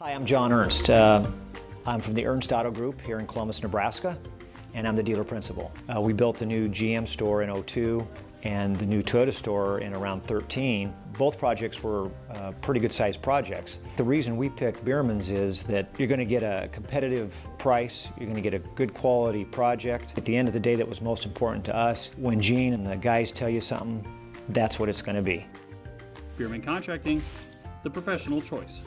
Hi, I'm John Ernst. I'm from the Ernst Auto Group here in Columbus, Nebraska, and I'm the dealer principal. We built the new GM store in '02 and the new Toyota store in around '13. Both projects were pretty good sized projects. The reason we picked Bierman's is that you're going to get a competitive price, you're going to get a good quality project. At the end of the day, that was most important to us. When Gene and the guys tell you something, that's what it's going to be. Bierman Contracting, the professional choice.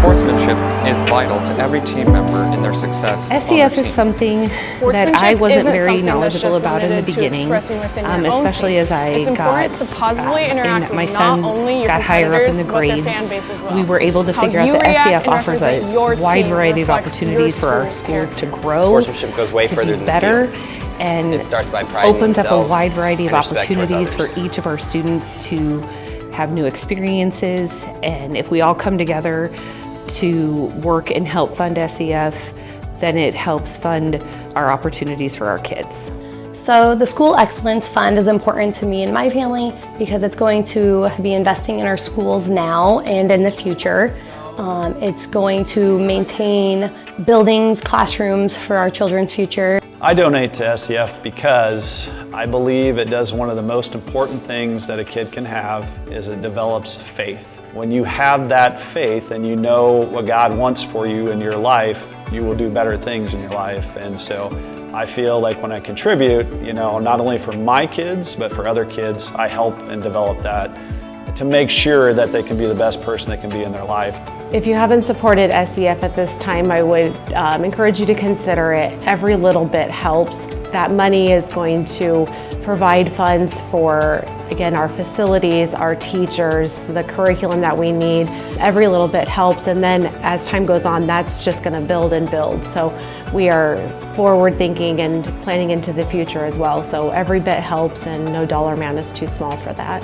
Sportsmanship is vital to every team member in their success. SEF is something that I wasn't very knowledgeable about in the beginning, especially as I got, and my son got higher up in the grades. We were able to figure out that SEF offers a wide variety of opportunities for our schools to grow, Sportsmanship goes way further to than be better, and it starts by pride opens up a themselves wide variety of and respect towards opportunities for others. each of our students to have new experiences. And if we all come together to work and help fund SEF, then it helps fund our opportunities for our kids. So the School Excellence Fund is important to me and my family because it's going to be investing in our schools now and in the future. It's going to maintain buildings, classrooms for our children's future. I donate to SEF because I believe it does one of the most important things that a kid can have is it develops faith. When you have that faith and you know what God wants for you in your life, you will do better things in your life. And so I feel like when I contribute, not only for my kids, but for other kids, I help and develop that to make sure that they can be the best person they can be in their life. If you haven't supported SEF at this time, I would encourage you to consider it. Every little bit helps. That money is going to provide funds for, again, our facilities, our teachers, the curriculum that we need. Every little bit helps, and then as time goes on, that's just going to build and build. So we are forward thinking and planning into the future as well. So every bit helps, and no dollar amount is too small for that.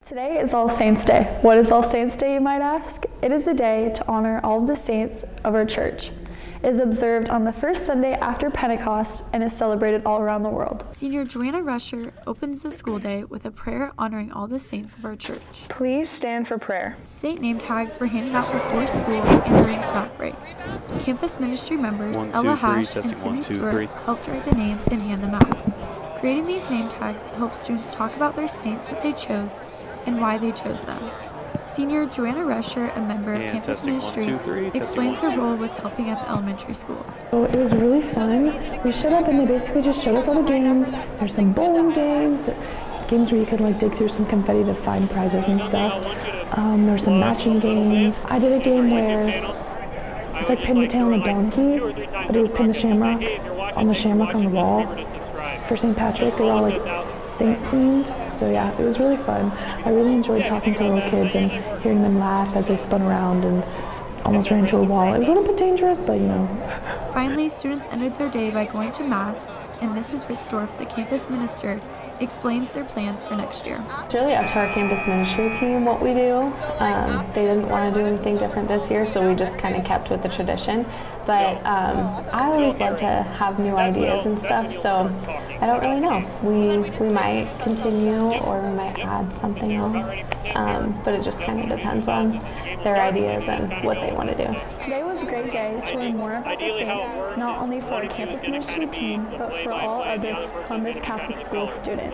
Today is All Saints Day. What is All Saints Day, you might ask? It is a day to honor all of the saints of our church. It is observed on the first Sunday after Pentecost and is celebrated all around the world. Senior Joanna Rusher opens the school day with a prayer honoring all the saints of our church. Please stand for prayer. Saint name tags were handed out before school and during snack break. Campus ministry members Ella Hash and Cindy Stewart helped write the names and hand them out. Creating these name tags helps students talk about their saints that they chose and why they chose them. Senior Joanna Rusher, a member of campus ministry, explains her role with helping at the elementary schools. So it was really fun. We showed up and they basically just showed us all the games. There's some bowling games where you could dig through some confetti to find prizes and stuff. There's some matching games. I did a game where it's like pin the tail on a donkey, but it was pin the shamrock on the wall for St. Patrick. They were all saint themed. So yeah, it was really fun. I really enjoyed talking to little kids and hearing them laugh as they spun around and almost ran into a wall. It was a little bit dangerous, but Finally, students ended their day by going to Mass, and Mrs. Ritzdorf, the campus minister, explains their plans for next year. It's really up to our campus ministry team what we do. They didn't want to do anything different this year, so we just kind of kept with the tradition. But I always love to have new ideas and stuff, so I don't really know. We might continue or we might add something else, but it just kind of depends on their ideas and what they want to do. Today was a great day to learn more about the saints, not only for our campus ministry team, but for all other Columbus Catholic School students.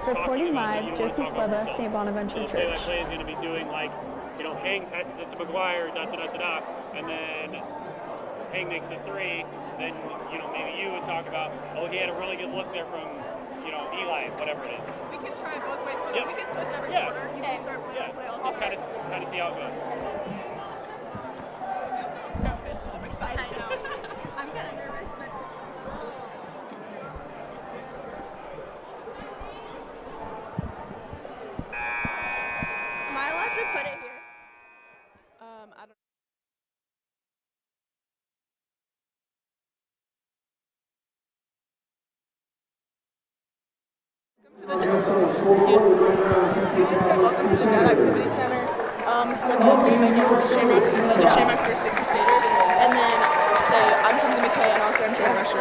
Reporting live, Joseph Sleba, St. Bonaventure Church. Is going to be doing Hang passes it to McGuire, and then Hang makes a three. Then maybe you would talk about, he had a really good look there from Eli, whatever it is. We can try it both ways. We can switch every quarter. You can start play all just kind of see how it goes. I'm excited. I know. I'm kind of nervous, but. Am I allowed to put it here? I don't You just said welcome to the Data Activity Center for the game against the Shamrocks, the Shamrocks versus the Crusaders, and then say I'm Kenzie McKay and also I'm Jordan Rusher.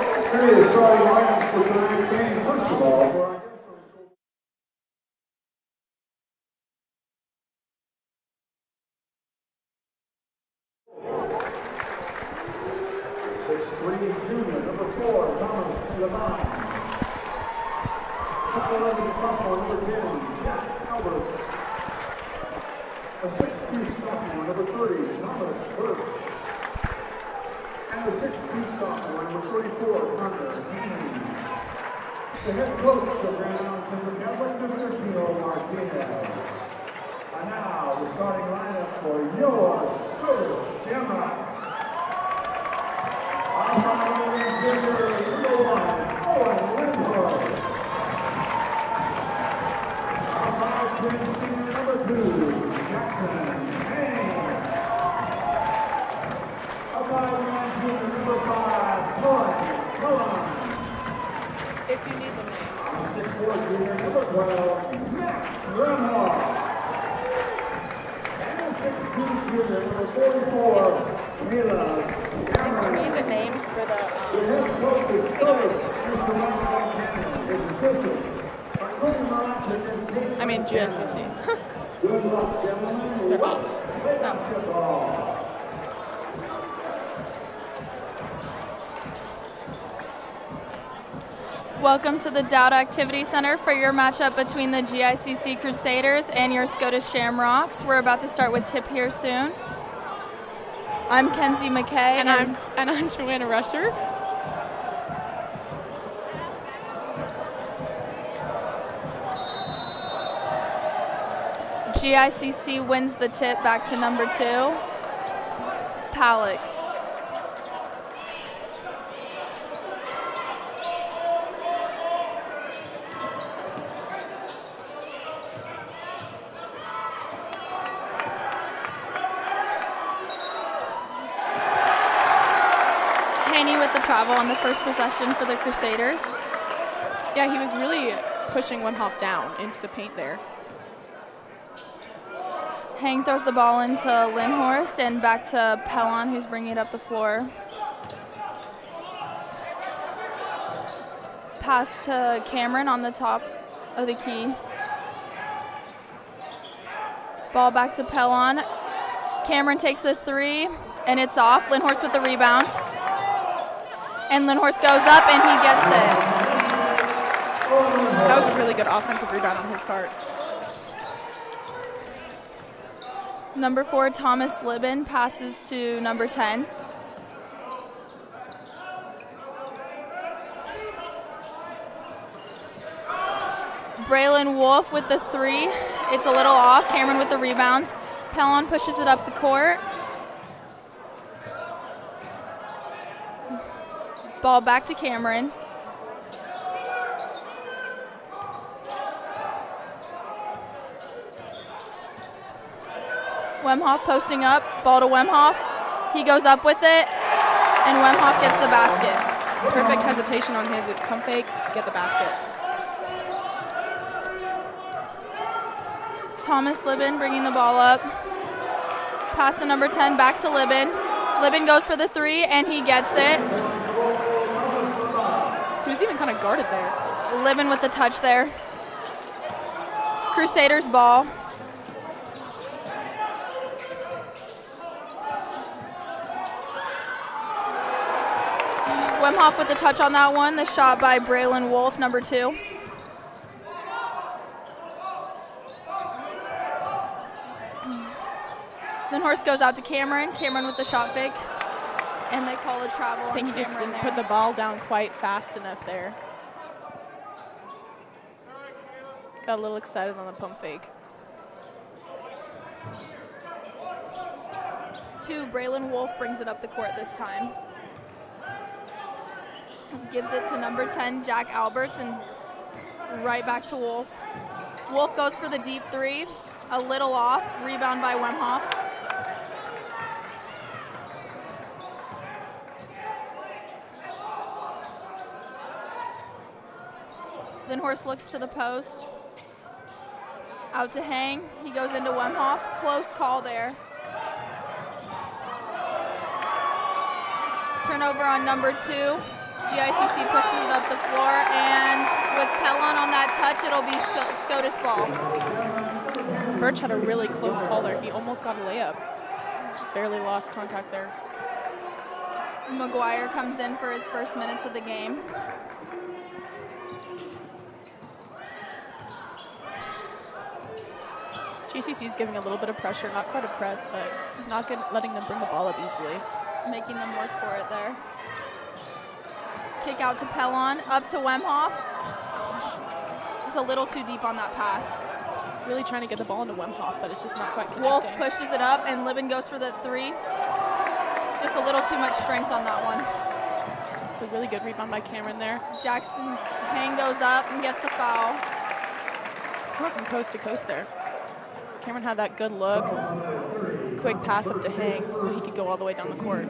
Junior, number 4, Thomas Levine. 5'11" sophomore, number 10, Jack Alberts. A 6'2" sophomore, number 30, Thomas Birch. And a 6'2" sophomore, number 34, Hunter Haney. The head coach of Grand Island Central Catholic, Mr. Gino Martinez. And now, the starting lineup for your Scotus Shamrocks. If you need the names. 6'4" junior, number 12, Max Remhoff. And a 6'2" junior, number 44, Mila. If you need the names for the head coach is Scotus, Mr. Michael Cannon, his assistant. I mean GICC. Good luck, gentlemen. They're both. Basketball. Welcome to the Dowd Activity Center for your matchup between the GICC Crusaders and your Scotus Shamrocks. We're about to start with tip here soon. I'm Kenzie McKay. And I'm Joanna Rusher. GICC wins the tip back to number 2, Palick. Haney with the travel on the first possession for the Crusaders. Yeah, he was really pushing Wemhoff down into the paint there. Hang throws the ball into Lindhorst and back to Pellon, who's bringing it up the floor. Pass to Cameron on the top of the key. Ball back to Pellon. Cameron takes the 3, and it's off. Lindhorst with the rebound. And Lindhorst goes up, and he gets it. That was a really good offensive rebound on his part. Number 4, Thomas Libben, passes to number 10. Braylon Wolf with the 3. It's a little off. Cameron with the rebound. Pellon pushes it up the court. Ball back to Cameron. Wemhoff posting up, ball to Wemhoff. He goes up with it, and Wemhoff gets the basket. Perfect hesitation on his pump fake, get the basket. Thomas Libben bringing the ball up. Pass to number 10, back to Libben. Libben goes for the 3, and he gets it. He was even kind of guarded there. Libben with the touch there. Crusaders ball. Wemhoff with the touch on that one. The shot by Braylon Wolf, number 2. Lindhorst goes out to Cameron. Cameron with the shot fake. And they call a travel. I think he just didn't put the ball down quite fast enough there. Got a little excited on the pump fake. 2, Braylon Wolf brings it up the court this time. Gives it to number 10, Jack Alberts, and right back to Wolf. Wolf goes for the deep 3. A little off. Rebound by Wemhoff. Lindhorst looks to the post. Out to Hang. He goes into Wemhoff. Close call there. Turnover on number 2. GICC pushes it up the floor, and with Pellon on that touch, it'll be Scotus ball. Birch had a really close call there. He almost got a layup. Just barely lost contact there. McGuire comes in for his first minutes of the game. GCC is giving a little bit of pressure, not quite a press, but not letting them bring the ball up easily. Making them work for it there. Kick out to Pellon, up to Wemhoff. Just a little too deep on that pass. Really trying to get the ball into Wemhoff, but it's just not quite connecting. Wolf pushes it up, and Libben goes for the 3. Just a little too much strength on that one. It's a really good rebound by Cameron there. Jackson Hang goes up and gets the foul. Went from coast to coast there. Cameron had that good look. Quick pass up to Hang so he could go all the way down the court.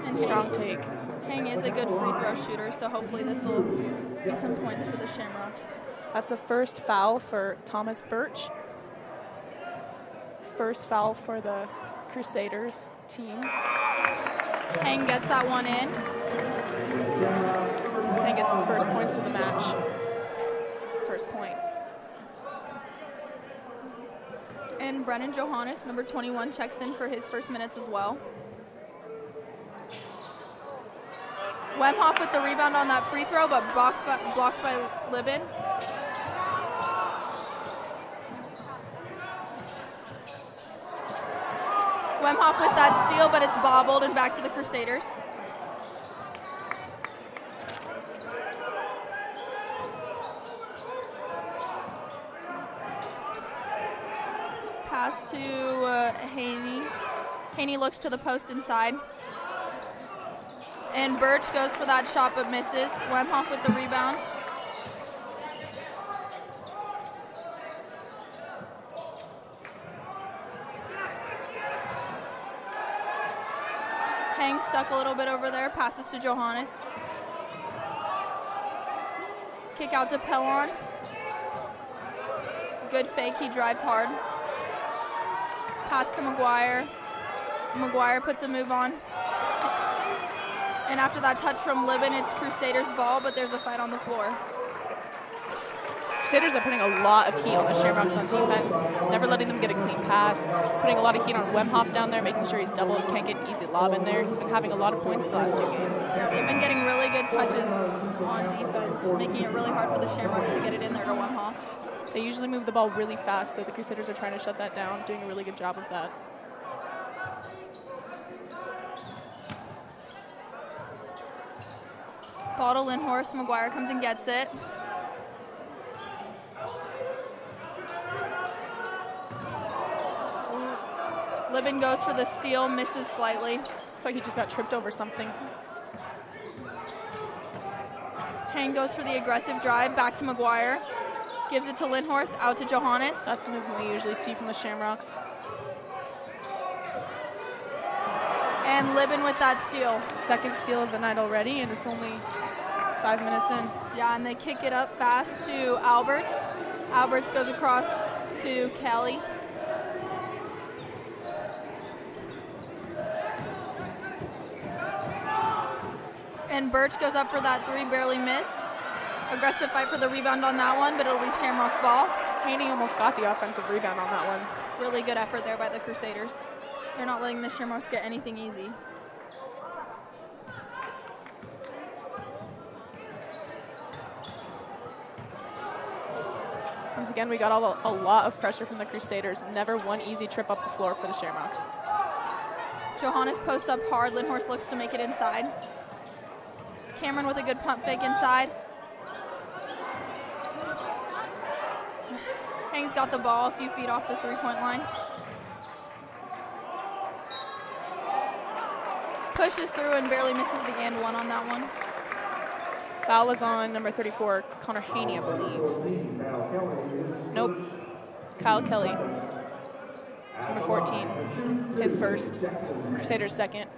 And strong take. Hang is a good free throw shooter, so hopefully this will be some points for the Shamrocks. That's the first foul for Thomas Birch. First foul for the Crusaders team. Hang gets that one in. Hang gets his first points of the match. First point. And Brennan Johannes, number 21, checks in for his first minutes as well. Wemhoff with the rebound on that free throw, but blocked by Libben. Wemhoff with that steal, but it's bobbled and back to the Crusaders. Pass to Haney. Haney looks to the post inside. And Birch goes for that shot but misses. Wemhoff with the rebound. Hang stuck a little bit over there. Passes to Johannes. Kick out to Pellon. Good fake, he drives hard. Pass to McGuire. McGuire puts a move on. And after that touch from Libben, it's Crusaders ball, but there's a fight on the floor. Crusaders are putting a lot of heat on the Shamrocks on defense, never letting them get a clean pass, putting a lot of heat on Wemhoff down there, making sure he's doubled and can't get an easy lob in there. He's been having a lot of points the last few games. Yeah, they've been getting really good touches on defense, making it really hard for the Shamrocks to get it in there to Wemhoff. They usually move the ball really fast, so the Crusaders are trying to shut that down, doing a really good job of that. Ball to Lindhorst. McGuire comes and gets it. Libben goes for the steal, misses slightly. Looks like he just got tripped over something. Hang goes for the aggressive drive, back to McGuire. Gives it to Lindhorst, out to Johannes. That's the movement we usually see from the Shamrocks. And Libben with that steal. Second steal of the night already, and it's only 5 minutes in. Yeah, and they kick it up fast to Alberts. Alberts goes across to Kelly. And Birch goes up for that 3, barely miss. Aggressive fight for the rebound on that one, but it'll be Shamrock's ball. Haney almost got the offensive rebound on that one. Really good effort there by the Crusaders. They're not letting the Shamrocks get anything easy. Once again, we got a lot of pressure from the Crusaders. Never one easy trip up the floor for the Shamrocks. Johannes posts up hard. Lindhorst looks to make it inside. Cameron with a good pump fake inside. Hang's got the ball a few feet off the three-point line. Pushes through and barely misses the and one on that one. Foul is on number 34, Connor Haney, I believe. Nope. Kyle Kelly, number 14, his first. Crusaders second.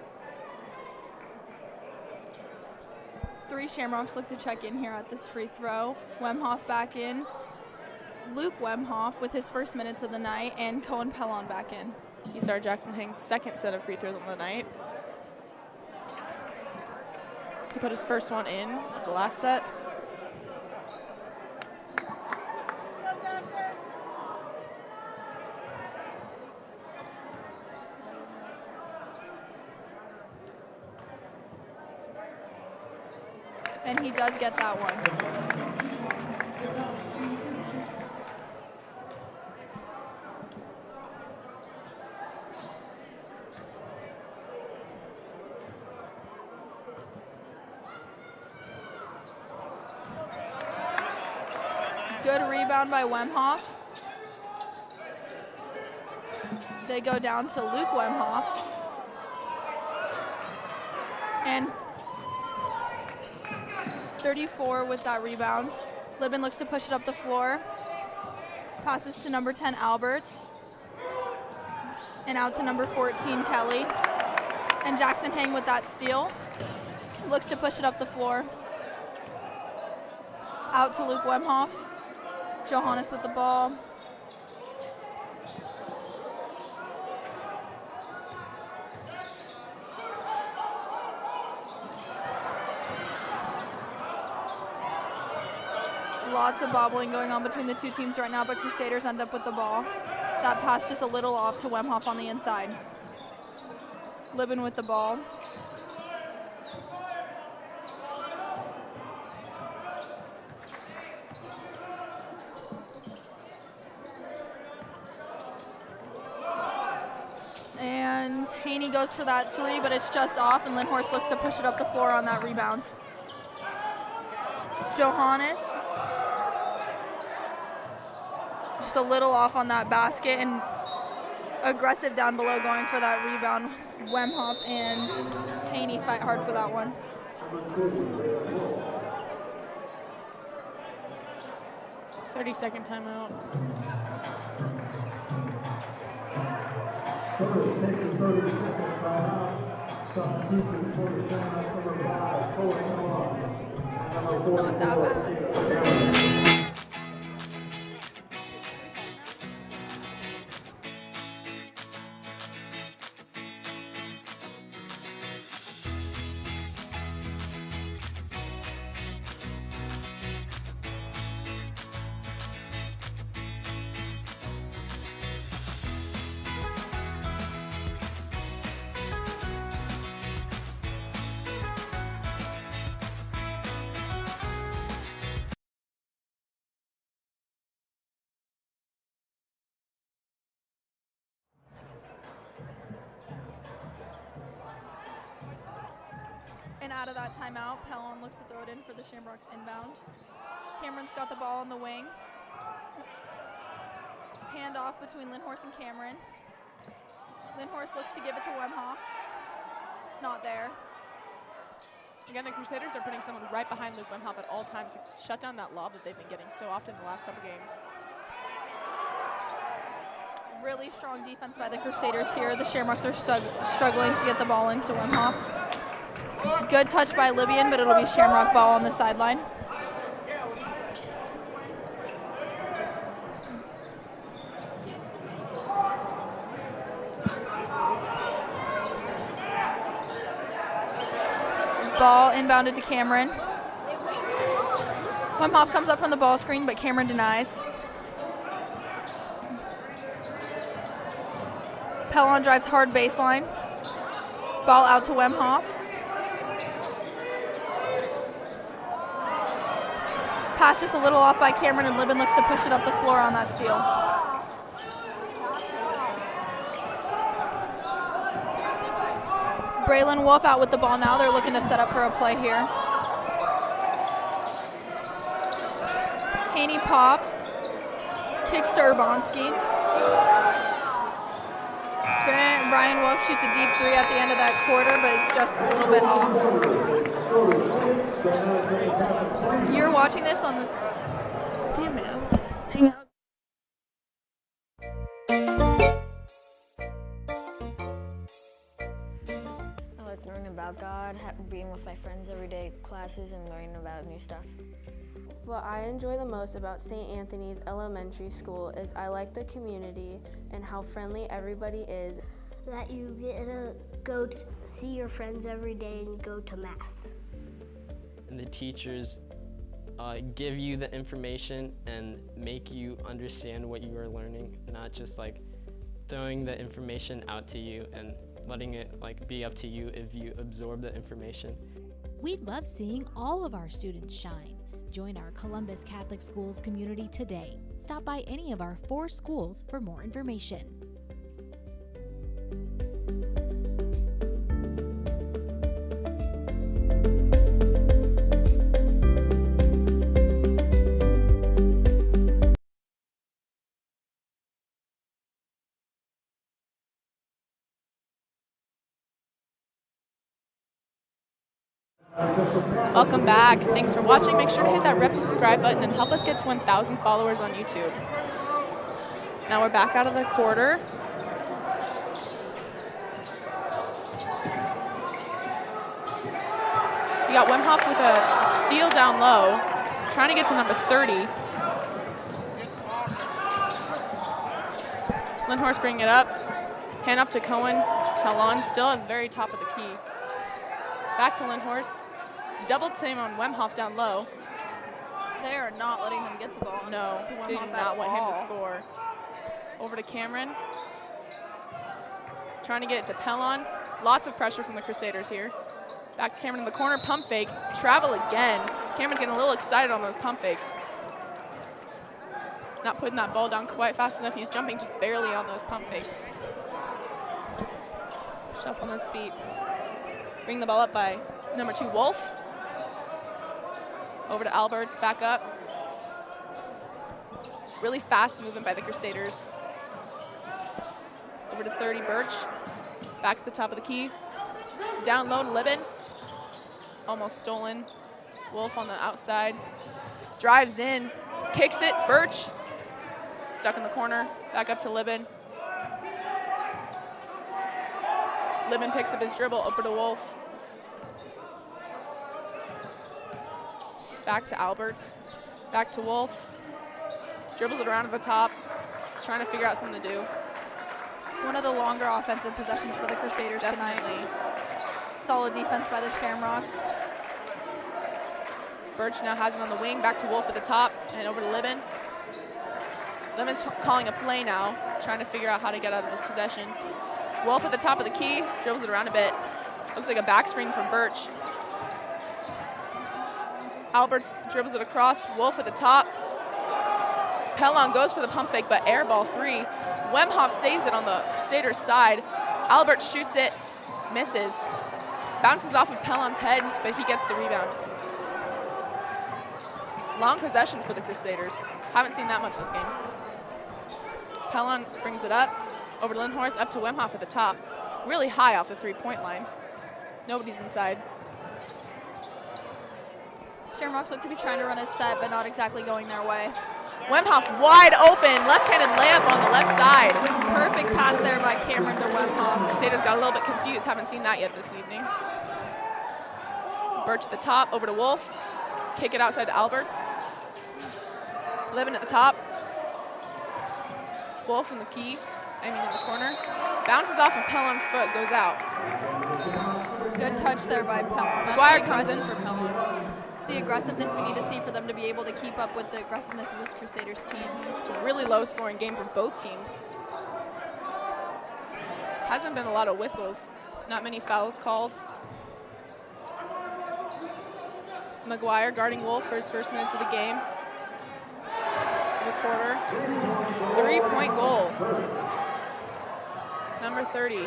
3 Shamrocks look to check in here at this free throw. Wemhoff back in. Luke Wemhoff with his first minutes of the night, and Cohen Pellon back in. He started Jackson Hang's second set of free throws on the night. He put his first one in at the last set. And he does get that one. Good rebound by Wemhoff. They go down to Luke Wemhoff. And 34 with that rebound. Libben looks to push it up the floor. Passes to number 10, Alberts. And out to number 14, Kelly. And Jackson Hang with that steal. Looks to push it up the floor. Out to Luke Wemhoff. Johannes with the ball. Lots of bobbling going on between the two teams right now, but Crusaders end up with the ball. That pass just a little off to Wemhoff on the inside. Libben with the ball. And Haney goes for that 3, but it's just off, and Lindhorst looks to push it up the floor on that rebound. Johannes. Just a little off on that basket, and aggressive down below going for that rebound. Wemhoff and Haney fight hard for that one. "30-second timeout." Scotus takes a 30-second timeout. Substitution for the Shamrocks, number 5, Cohen Pellon. It's not that bad. And out of that timeout, Pellon looks to throw it in for the Shamrocks inbound. Cameron's got the ball on the wing. Hand off between Lindhorst and Cameron. Lindhorst looks to give it to Wemhoff. It's not there. Again, the Crusaders are putting someone right behind Luke Wemhoff at all times to shut down that lob that they've been getting so often in the last couple games. Really strong defense by the Crusaders here. The Shamrocks are struggling to get the ball into Wemhoff. Good touch by Libyan, but it'll be Shamrock ball on the sideline. Ball inbounded to Cameron. Wemhoff comes up from the ball screen, but Cameron denies. Pellon drives hard baseline. Ball out to Wemhoff. Pass just a little off by Cameron, and Libben looks to push it up the floor on that steal. Braylon Wolf out with the ball now. They're looking to set up for a play here. Haney pops. Kicks to Urbanski. Brian Wolf shoots a deep 3 at the end of that quarter, but it's just a little bit off. You're watching this on the... Damn it. Dang it. I like learning about God, being with my friends every day, like classes and learning about new stuff. What I enjoy the most about St. Anthony's Elementary School is I like the community and how friendly everybody is. That you get to go to see your friends every day and go to Mass. And the teachers give you the information and make you understand what you are learning, not just like throwing the information out to you and letting it like be up to you if you absorb the information. We love seeing all of our students shine. Join our Columbus Catholic Schools community today. Stop by any of our 4 schools for more information. Welcome back. Thanks for watching. Make sure to hit that red subscribe button and help us get to 1,000 followers on YouTube. Now we're back out of the quarter. We got Wemhoff with a steal down low, trying to get to number 30. Lindhorst bringing it up. Hand off to Cohen. Hellon still at the very top of the key. Back to Lindhorst. Double team on Wemhoff down low. They are not letting him get the ball. No, they do not want him to score. Over to Cameron. Trying to get it to Pellon. Lots of pressure from the Crusaders here. Back to Cameron in the corner, pump fake. Travel again. Cameron's getting a little excited on those pump fakes. Not putting that ball down quite fast enough. He's jumping just barely on those pump fakes. Shuffle on his feet. Bring the ball up by number 2, Wolf. Over to Alberts, back up. Really fast movement by the Crusaders. Over to 30, Birch. Back to the top of the key. Down low to Libin. Almost stolen. Wolf on the outside. Drives in, kicks it, Birch. Stuck in the corner, back up to Libin. Libin picks up his dribble, over to Wolf. Back to Alberts, back to Wolf. Dribbles it around to the top, trying to figure out something to do. One of the longer offensive possessions for the Crusaders tonight. Solid defense by the Shamrocks. Birch now has it on the wing, back to Wolf at the top, and over to Libin. Libin's calling a play now, trying to figure out how to get out of this possession. Wolf at the top of the key, dribbles it around a bit. Looks like a back screen from Birch. Alberts dribbles it across, Wolf at the top. Pellon goes for the pump fake, but air ball 3. Wemhoff saves it on the Crusaders' side. Alberts shoots it, misses. Bounces off of Pellon's head, but he gets the rebound. Long possession for the Crusaders. Haven't seen that much this game. Pellon brings it up, over to Lindhorst, up to Wemhoff at the top. Really high off the 3-point line. Nobody's inside. Shamrocks look to be trying to run a set, but not exactly going their way. Wemhoff wide open, left-handed layup on the left side. Perfect pass there by Cameron to Wemhoff. Crusaders got a little bit confused, haven't seen that yet this evening. Birch at the top, over to Wolf. Kick it outside to Alberts. Libin at the top. Wolf in the key, in the corner. Bounces off of Pellon's foot, goes out. Good touch there by Pellon. McGuire comes in for Pellon. It's the aggressiveness we need to see for them to be able to keep up with the aggressiveness of this Crusaders team. It's a really low scoring game for both teams. Hasn't been a lot of whistles, not many fouls called. McGuire guarding Wolf for his first minutes of the game. The quarter. 3-point goal. Number 30.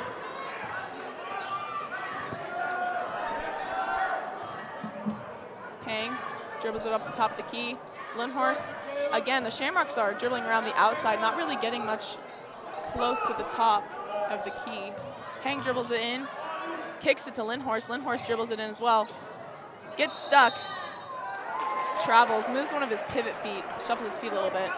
Hang dribbles it up the top of the key. Lindhorst. Again, the Shamrocks are dribbling around the outside, not really getting much close to the top of the key. Hang dribbles it in, kicks it to Lindhorst. Lindhorst dribbles it in as well. Gets stuck, travels, moves one of his pivot feet, shuffles his feet a little bit.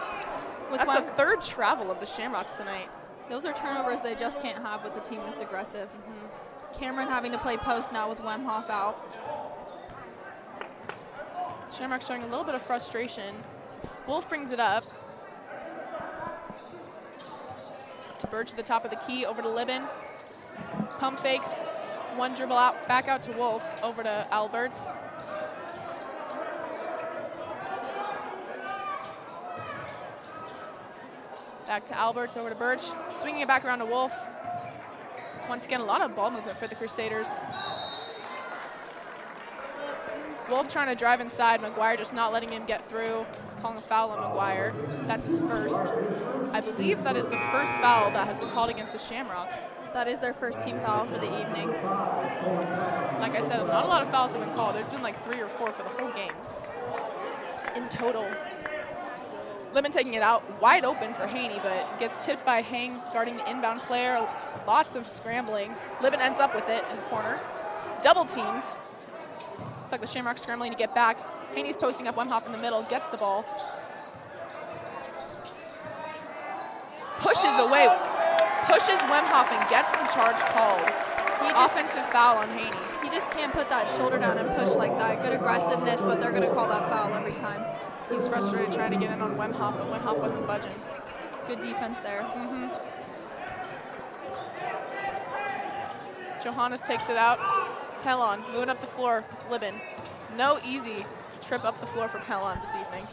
That's the third travel of the Shamrocks tonight. Those are turnovers they just can't have with a team this aggressive. Cameron having to play post now with Wemhoff out. Shamrocks showing a little bit of frustration. Wolf brings it up. To Birch at the top of the key, over to Libin. Pump fakes, one dribble out, back out to Wolf, over to Alberts. Back to Alberts, over to Birch, swinging it back around to Wolf. Once again, a lot of ball movement for the Crusaders. Wolf trying to drive inside, McGuire just not letting him get through, calling a foul on McGuire. That's his first. I believe that is the first foul that has been called against the Shamrocks. That is their first team foul for the evening. Like I said, not a lot of fouls have been called. There's been like 3 or 4 for the whole game in total. Libin taking it out, wide open for Haney, but gets tipped by Hang guarding the inbound player. Lots of scrambling. Libin ends up with it in the corner. Double teamed. Looks like the Shamrocks scrambling to get back. Haney's posting up Wemhoff in the middle, gets the ball. Pushes away, pushes Wemhoff and gets the charge called. Offensive foul on Haney. He just can't put that shoulder down and push like that. Good aggressiveness, but they're going to call that foul every time. He's frustrated trying to get in on Wemhoff, but Wemhoff wasn't budging. Good defense there. Johannes takes it out. Pellon moving up the floor with Libin. No easy trip up the floor for Pellon this evening.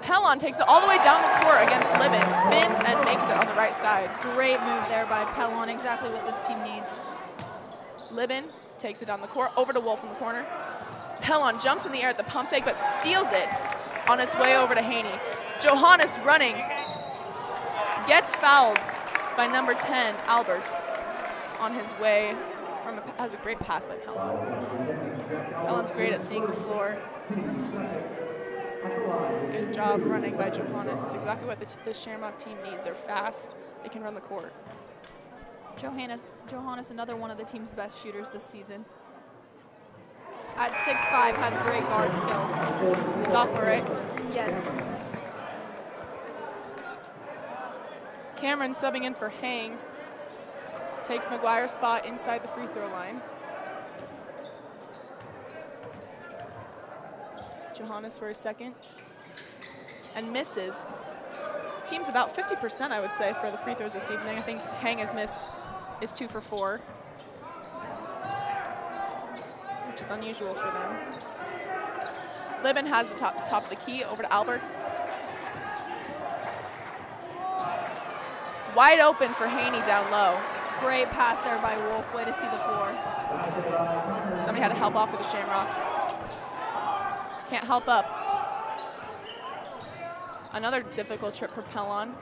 Pellon takes it all the way down the court against Libin, spins and makes it on the right side. Great move there by Pellon, exactly what this team needs. Libin takes it down the court, over to Wolf in the corner. Pellon jumps in the air at the pump fake, but steals it on its way over to Haney. Johannes running, gets fouled by number 10, Alberts, on his way from, has a great pass by Pellon. Pellon's great at seeing the floor. It's a good job running by Johannes. It's exactly what the Shamrock team needs. They're fast, they can run the court. Johannes, another one of the team's best shooters this season. At 6'5", has great guard skills. Sophomore, right? Yes. Cameron subbing in for Hang. Takes McGuire's spot inside the free throw line. Johannes for his second. And misses. Team's about 50%, I would say, for the free throws this evening. I think Hang has missed, is 2 for 4. Which is unusual for them. Libin has the top of the key, over to Alberts. Wide open for Haney down low. Great pass there by Wolf, way to see the floor. Somebody had to help off for the Shamrocks. Can't help up. Another difficult trip for Pellon.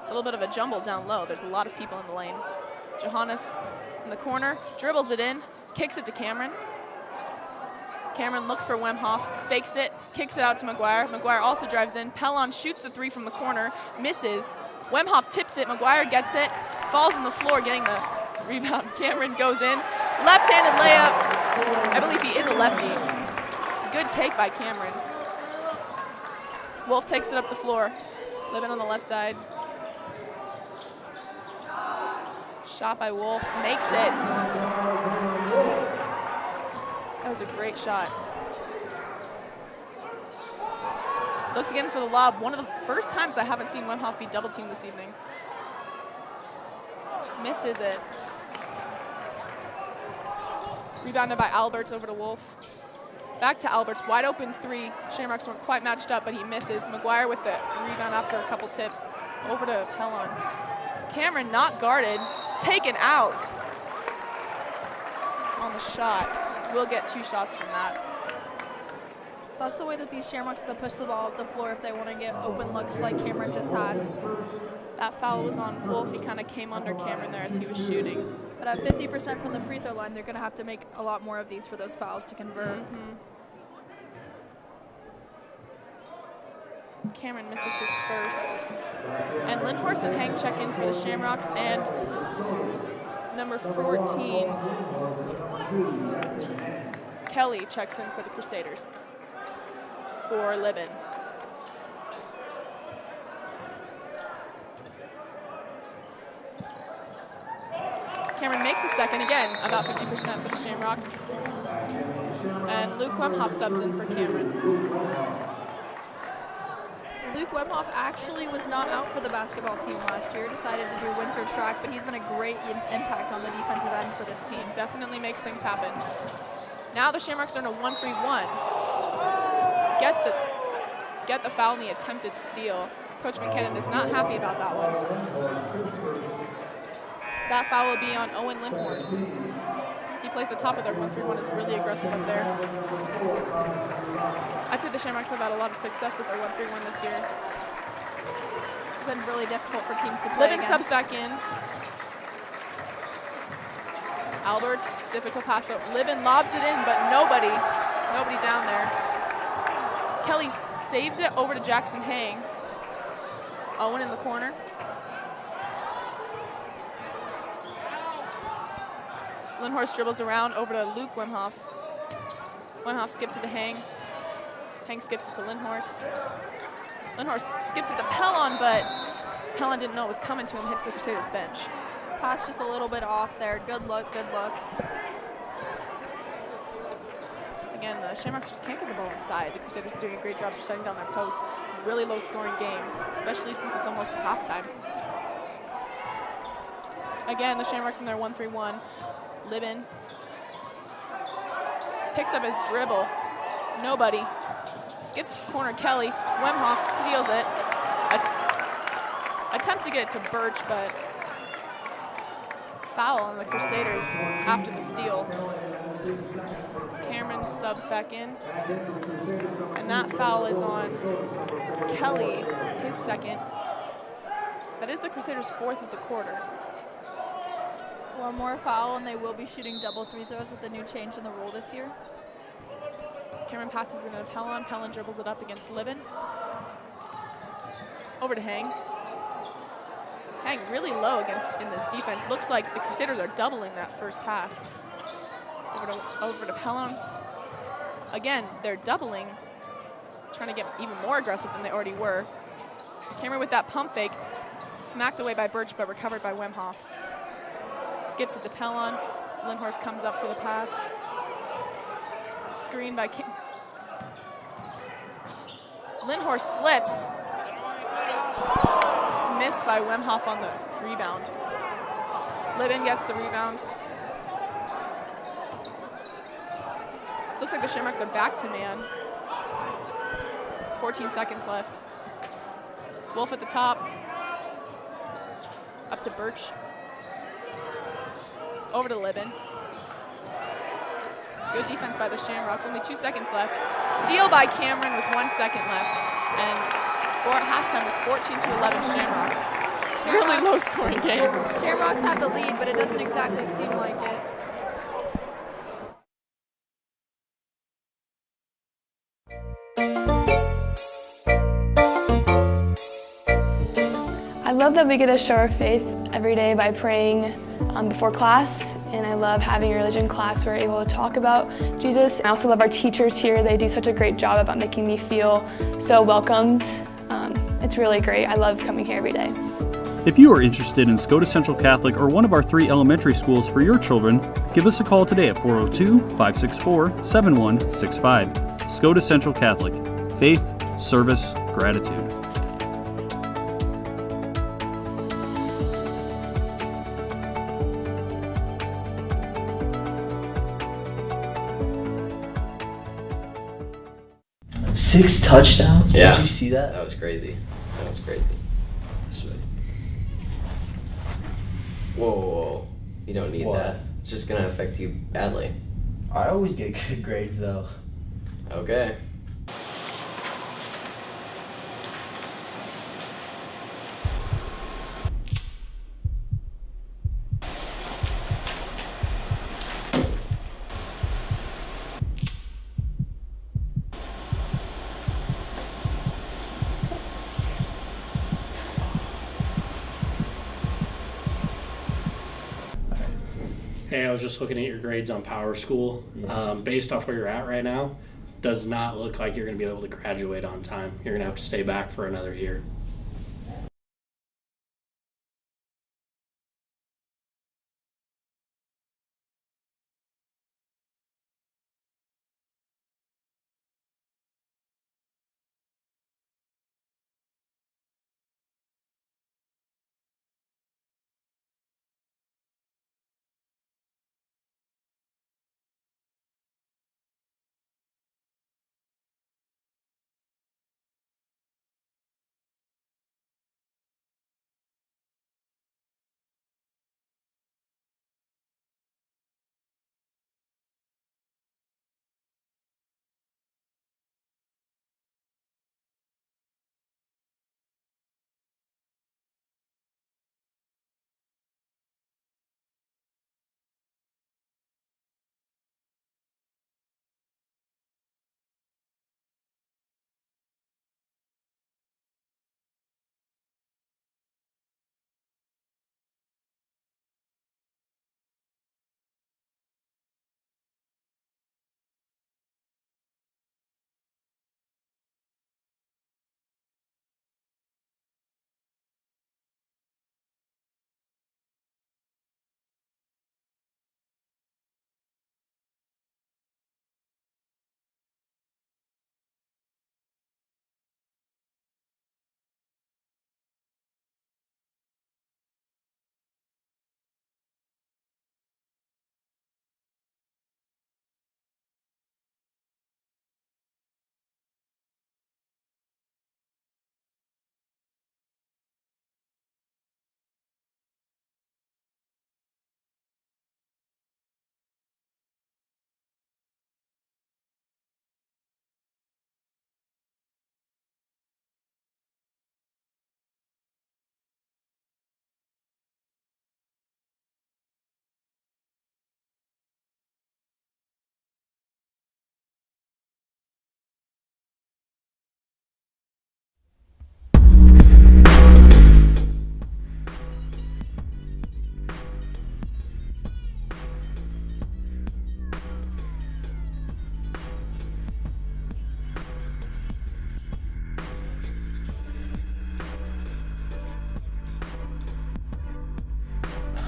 A little bit of a jumble down low. There's a lot of people in the lane. Johannes in the corner, dribbles it in, kicks it to Cameron. Cameron looks for Wemhoff, fakes it, kicks it out to McGuire. McGuire also drives in. Pellon shoots the 3 from the corner, misses. Wemhoff tips it, McGuire gets it, falls on the floor getting the rebound. Cameron goes in, left-handed layup. I believe he is a lefty. Good take by Cameron. Wolf takes it up the floor. Libin on the left side. Shot by Wolf, makes it. That was a great shot. Looks again for the lob. One of the first times I haven't seen Wemhoff be double teamed this evening. Misses it. Rebounded by Alberts over to Wolf. Back to Alberts, wide open 3. Shamrocks weren't quite matched up, but he misses. McGuire with the rebound after a couple tips. Over to Pellon. Cameron not guarded, taken out on the shot. We'll get 2 shots from that. That's the way that these Shamrocks have to push the ball up the floor if they want to get open looks like Cameron just had. That foul was on Wolf. He kind of came under Cameron there as he was shooting. But at 50% from the free throw line, they're going to have to make a lot more of these for those fouls to convert. Cameron misses his first. And Lindhorst and Hang check in for the Shamrocks, and number 14, Kelly checks in for the Crusaders for Libin. Cameron makes a second, again, about 50% for the Shamrocks. And Luke Wemhoff subs in for Cameron. Luke Wemhoff actually was not out for the basketball team last year, decided to do winter track, but he's been a great impact on the defensive end for this team. Definitely makes things happen. Now the Shamrocks are in a 1-3-1. Get the foul in the attempted steal. Coach McKinnon is not happy about that one. That foul will be on Owen Lindhorst. He played the top of their 1-3-1, is really aggressive up there. I'd say the Shamrocks have had a lot of success with their 1-3-1 this year. It's been really difficult for teams to play Livin against. subs back in. Alberts, difficult pass up. Livin lobs it in, but nobody down there. Kelly saves it over to Jackson Hang. Owen in the corner. Lindhorst dribbles around over to Luke Wemhoff. Wemhoff skips it to Hang. Hang skips it to Lindhorst. Lindhorst skips it to Pellon, but Pellon didn't know it was coming to him, hits the Crusaders bench. Pass just a little bit off there. Good look, good look. Again, the Shamrocks just can't get the ball inside. The Crusaders are doing a great job of shutting down their posts. Really low scoring game, especially since it's almost halftime. Again, the Shamrocks in their 1-3-1. Livin picks up his dribble. Nobody. Skips to the corner. Kelly. Wemhoff steals it. Attempts to get it to Birch, but foul on the Crusaders after the steal. Cameron subs back in. And that foul is on Kelly, his second. That is the Crusaders' fourth of the quarter. One more foul, and they will be shooting double free throws with the new change in the rule this year. Cameron passes into Pellon. Pellon dribbles it up against Livin. Over to Hang. Hang really low in this defense. Looks like the Crusaders are doubling that first pass. Over to Pellon. Again, they're doubling, trying to get even more aggressive than they already were. Cameron with that pump fake, smacked away by Birch, but recovered by Wemhoff. Skips it to Pellon. Lindhorst comes up for the pass. Screen by Lindhorst slips. Missed by Wemhoff on the rebound. Livin gets the rebound. Looks like the Shamrocks are back to man. 14 seconds left. Wolf at the top. Up to Birch. Over to Livin. Good defense by the Shamrocks. Only 2 seconds left. Steal by Cameron with 1 second left. And score at halftime is 14-11 Shamrocks. Really low scoring game. Shamrocks have the lead, but it doesn't exactly seem like it. I love that we get to show our faith every day by praying before class, and I love having a religion class where we're able to talk about Jesus. I also love our teachers here. They do such a great job about making me feel so welcomed. It's really great. I love coming here every day. If you are interested in Scotus Central Catholic or one of our 3 elementary schools for your children, give us a call today at 402-564-7165. Scotus Central Catholic. Faith, service, gratitude. Six touchdowns? Yeah. Did you see that? That was crazy. That was crazy. Whoa, whoa, whoa. You don't need that. It's just going to affect you badly. I always get good grades, though. Okay. Hey, I was just looking at your grades on Power School. Yeah. Based off where you're at right now, does not look like you're going to be able to graduate on time. You're going to have to stay back for another year.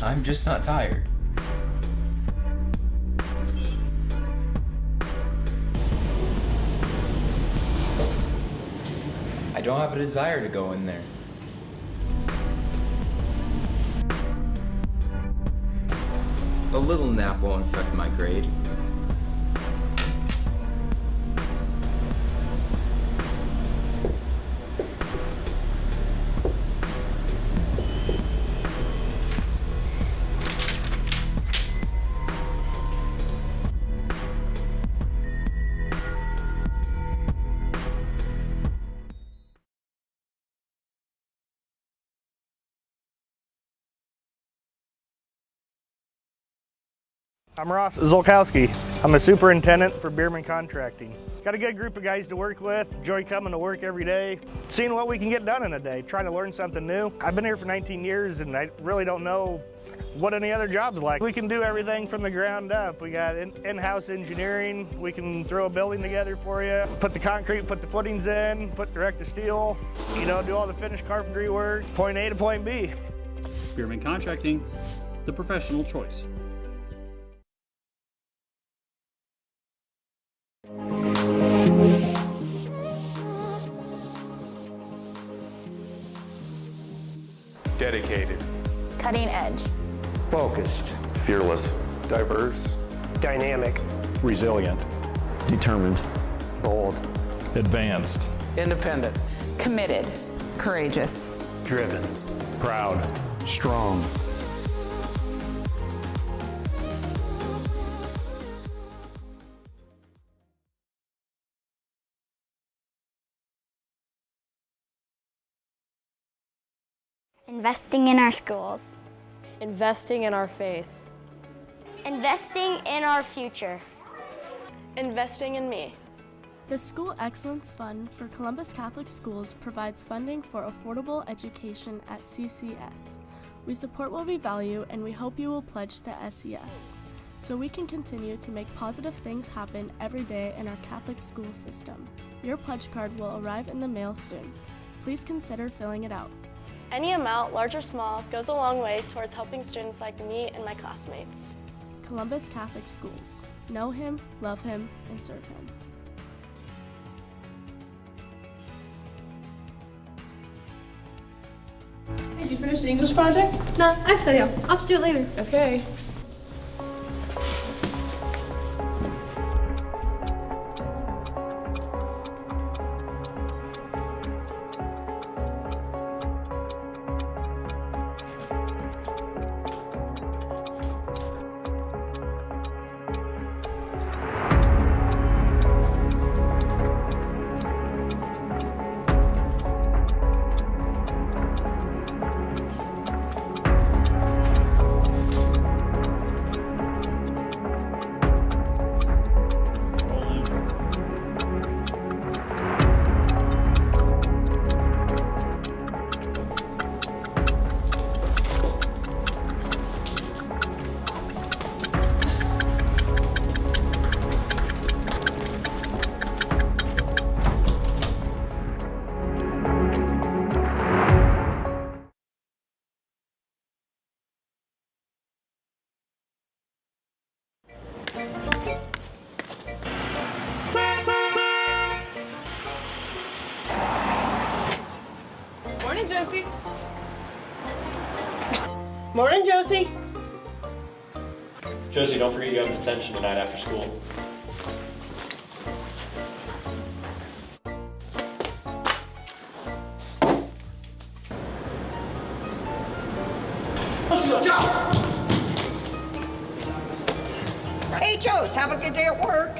I'm just not tired. I don't have a desire to go in there. A little nap won't affect my grade. I'm Ross Zolkowski. I'm a superintendent for Bierman Contracting. Got a good group of guys to work with, enjoy coming to work every day, seeing what we can get done in a day, trying to learn something new. I've been here for 19 years and I really don't know what any other job's like. We can do everything from the ground up. We got in-house engineering. We can throw a building together for you, put the concrete, put the footings in, put direct to steel, do all the finished carpentry work, point A to point B. Bierman Contracting, the professional choice. Dedicated. Cutting edge. Focused. Fearless. Diverse. Dynamic. Resilient. Determined. Bold. Advanced. Independent. Committed. Courageous. Driven. Proud. Strong. Investing in our schools. Investing in our faith. Investing in our future. Investing in me. The School Excellence Fund for Columbus Catholic Schools provides funding for affordable education at CCS. We support what we value and we hope you will pledge to SEF so we can continue to make positive things happen every day in our Catholic school system. Your pledge card will arrive in the mail soon. Please consider filling it out. Any amount, large or small, goes a long way towards helping students like me and my classmates. Columbus Catholic Schools. Know Him, love Him, and serve Him. Hey, did you finish the English project? No, actually, I'll just do it later. Okay. Morning, Josie. Morning, Josie. Josie, don't forget you have detention tonight after school. Hey, Joes, have a good day at work.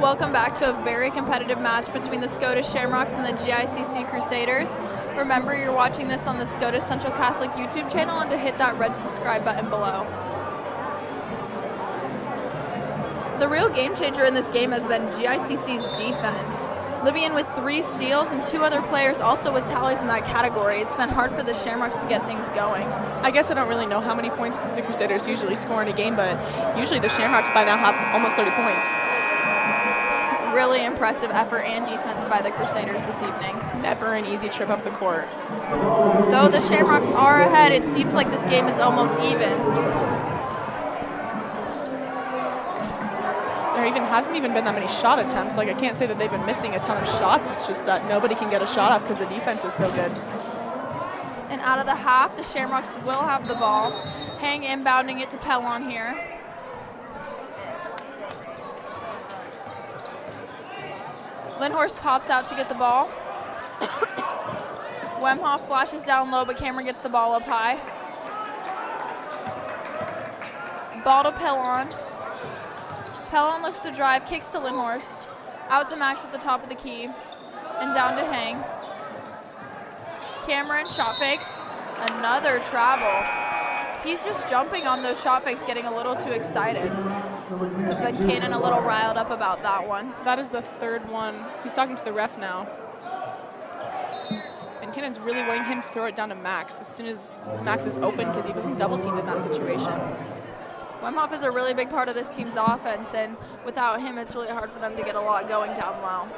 Welcome back to a very competitive match between the Scotus Shamrocks and the GICC Crusaders. Remember, you're watching this on the Scotus Central Catholic YouTube channel, and to hit that red subscribe button below. The real game changer in this game has been GICC's defense. Libyan with 3 steals and 2 other players also with tallies in that category. It's been hard for the Shamrocks to get things going. I guess I don't really know how many points the Crusaders usually score in a game, but usually the Shamrocks by now have almost 30 points. Really impressive effort and defense by the Crusaders this evening. Never an easy trip up the court. Though the Shamrocks are ahead, it seems like this game is almost even. There even hasn't even been that many shot attempts. Like, I can't say that they've been missing a ton of shots. It's just that nobody can get a shot off because the defense is so good. And out of the half, the Shamrocks will have the ball. Hang inbounding it to Pellon here. Lindhorst pops out to get the ball. Wemhoff flashes down low, but Cameron gets the ball up high. Ball to Pellon. Pellon looks to drive, kicks to Lindhorst. Out to Max at the top of the key. And down to Hang. Cameron, shot fakes. Another travel. He's just jumping on those shot fakes, getting a little too excited. But Cannon a little riled up about that one. That is the 3rd one. He's talking to the ref now. And Cannon's really wanting him to throw it down to Max as soon as Max is open because he wasn't double teamed in that situation. Wemhoff is a really big part of this team's offense, and without him, it's really hard for them to get a lot going down low.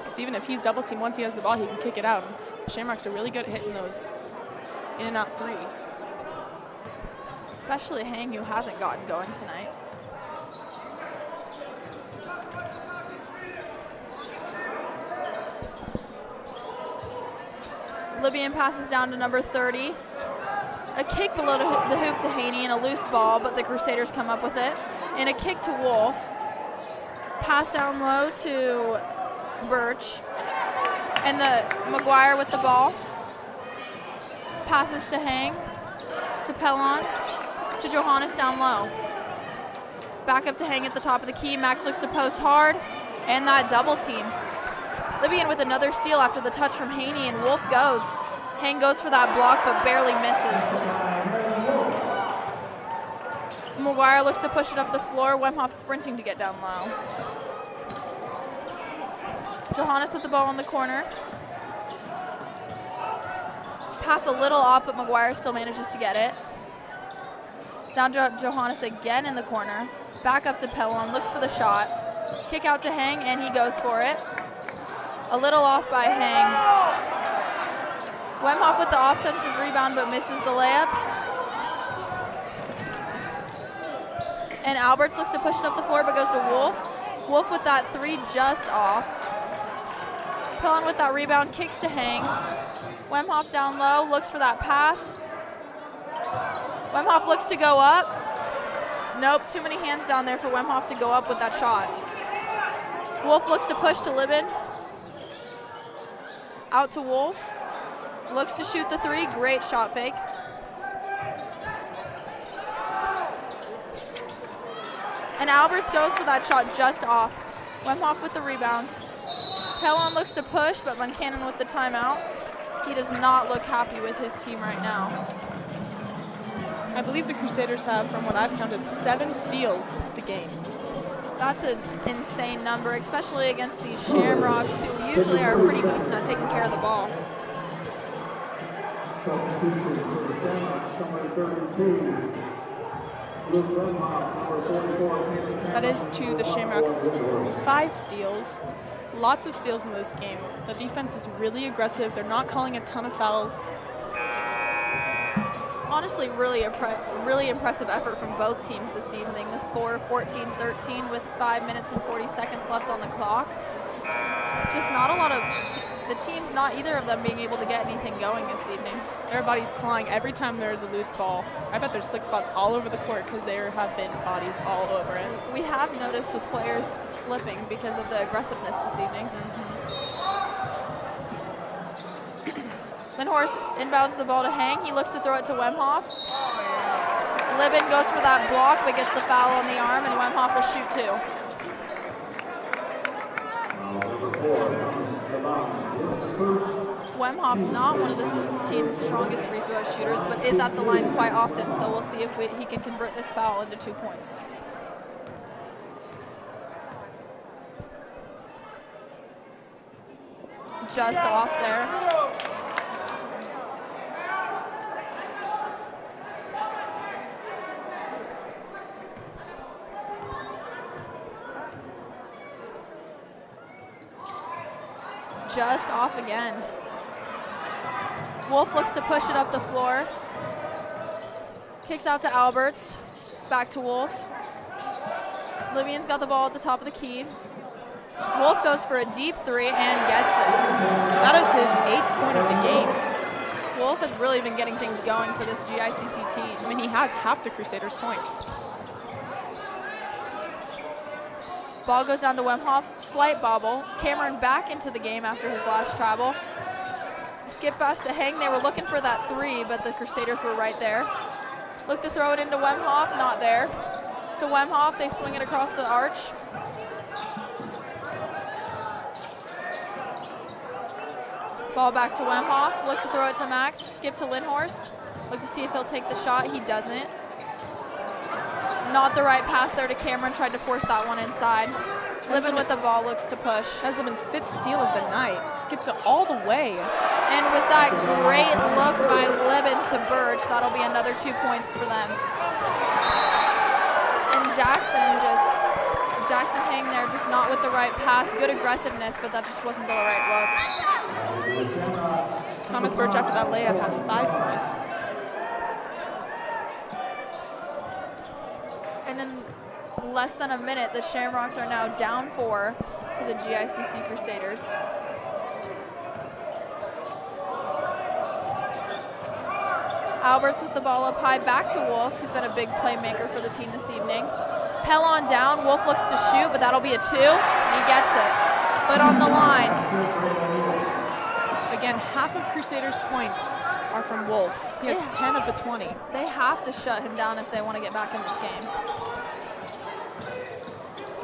So even if he's double teamed, once he has the ball, he can kick it out. The Shamrocks are really good at hitting those in and out threes. Especially Hang, who hasn't gotten going tonight. Libyan passes down to number 30. A kick below the hoop to Haney and a loose ball, but the Crusaders come up with it. And a kick to Wolf. Pass down low to Birch. And the McGuire with the ball. Passes to Hang. To Pellon. To Johannes down low. Back up to Hang at the top of the key. Max looks to post hard. And that double team. Libyan with another steal after the touch from Haney, and Wolf goes. Hang goes for that block, but barely misses. McGuire looks to push it up the floor. Wemhoff sprinting to get down low. Johannes with the ball in the corner. Pass a little off, but McGuire still manages to get it. Down to Johannes again in the corner. Back up to Pellon, looks for the shot. Kick out to Hang, and he goes for it. A little off by Hang. Wemhoff with the offensive rebound, but misses the layup. And Alberts looks to push it up the floor, but goes to Wolf. Wolf with that 3 just off. Pellon with that rebound, kicks to Hang. Wemhoff down low, looks for that pass. Wemhoff looks to go up. Nope, too many hands down there for Wemhoff to go up with that shot. Wolf looks to push to Libin. Out to Wolf. Looks to shoot the 3. Great shot fake. And Alberts goes for that shot just off. Wemhoff with the rebounds. Pellon looks to push, but Buncannon with the timeout. He does not look happy with his team right now. I believe the Crusaders have, from what I've counted, 7 steals the game. That's an insane number, especially against these Shamrocks, who usually are pretty decent at taking care of the ball. That is to the Shamrocks 5 steals. Lots of steals in this game. The defense is really aggressive. They're not calling a ton of fouls. Honestly, really impressive effort from both teams this evening. The score 14-13 with 5 minutes and 40 seconds left on the clock. Just not a lot of the teams, not either of them being able to get anything going this evening. Everybody's flying every time there's a loose ball. I bet there's slick spots all over the court because there have been bodies all over it. We have noticed with players slipping because of the aggressiveness this evening. Lindhorst inbounds the ball to Hang. He looks to throw it to Wemhoff. Libin goes for that block, but gets the foul on the arm, and Wemhoff will shoot 2. Wemhoff, not one of this team's strongest free throw shooters, but is at the line quite often, so we'll see if he can convert this foul into 2 points. Just off there. Just off again. Wolf looks to push it up the floor. Kicks out to Alberts. Back to Wolf. Livian's got the ball at the top of the key. Wolf goes for a deep three and gets it. That is his 8th point of the game. Wolf has really been getting things going for this GICC team. I mean, he has half the Crusaders' points. Ball goes down to Wemhoff, slight bobble. Cameron back into the game after his last travel. Skip pass to Heng. They were looking for that three, but the Crusaders were right there. Look to throw it into Wemhoff, not there. To Wemhoff, they swing it across the arch. Ball back to Wemhoff. Look to throw it to Max. Skip to Lindhorst. Look to see if he'll take the shot. He doesn't. Not the right pass there to Cameron. Tried to force that one inside. Libin with the ball looks to push. Has Libin's 5th steal of the night. Skips it all the way. And with that great look by Libin to Birch, that'll be another 2 points for them. And Jackson Heng there, just not with the right pass. Good aggressiveness, but that just wasn't the right look. Thomas Birch, after that layup, has 5 points. And in less than a minute, the Shamrocks are now down 4 to the GICC Crusaders. Alberts with the ball up high, back to Wolf, who's been a big playmaker for the team this evening. Pellon down, Wolf looks to shoot, but that'll be a 2. He gets it, but on the line. Again, half of Crusaders' points are from Wolf. He has 10 of the 20. They have to shut him down if they want to get back in this game.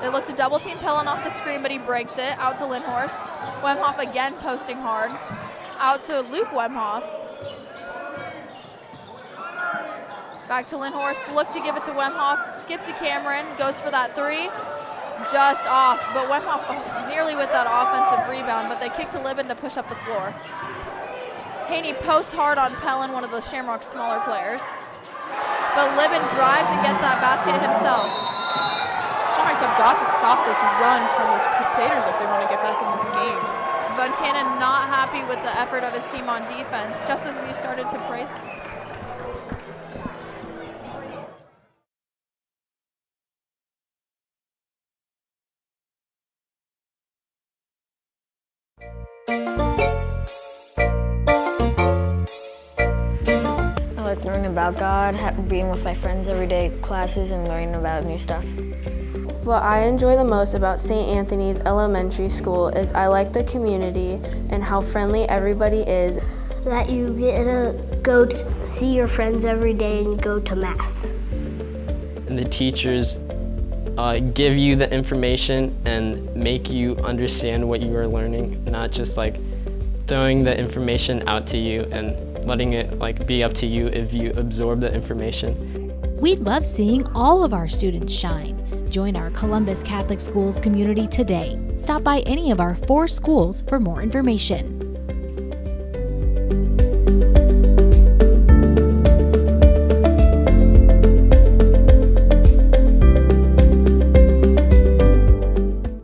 They look to double team Pellon off the screen, but he breaks it. Out to Lindhorst. Wemhoff again posting hard. Out to Luke Wemhoff. Back to Lindhorst. Look to give it to Wemhoff. Skip to Cameron. Goes for that 3. Just off. But Wemhoff nearly with that offensive rebound, but they kick to Libin to push up the floor. Haney posts hard on Pellon, one of the Shamrocks' smaller players. But Libin drives and gets that basket himself. Shamrocks have got to stop this run from the Crusaders if they want to get back in this game. Buncannon not happy with the effort of his team on defense, just as we started to praise them. I like learning about God, being with my friends every day, classes, and learning about new stuff. What I enjoy the most about St. Anthony's Elementary School is I like the community and how friendly everybody is. That you get to go to see your friends every day and go to Mass. And the teachers give you the information and make you understand what you are learning, not just like throwing the information out to you and letting it like be up to you if you absorb the information. We love seeing all of our students shine. Join our Columbus Catholic Schools community today. Stop by any of our 4 schools for more information.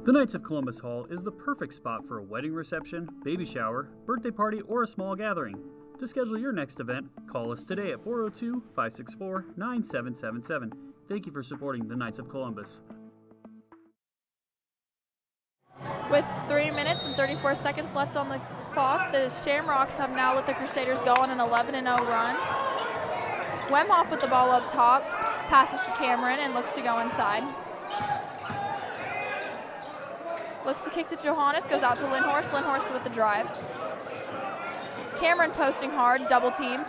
The Knights of Columbus Hall is the perfect spot for a wedding reception, baby shower, birthday party, or a small gathering. To schedule your next event, call us today at 402-564-9777. Thank you for supporting the Knights of Columbus. With 3 minutes and 34 seconds left on the clock, the Shamrocks have now let the Crusaders go on an 11-0 run. Wemhoff with the ball up top, passes to Cameron and looks to go inside. Looks to kick to Johannes, goes out to Lindhorst. Lindhorst with the drive. Cameron posting hard, double teamed.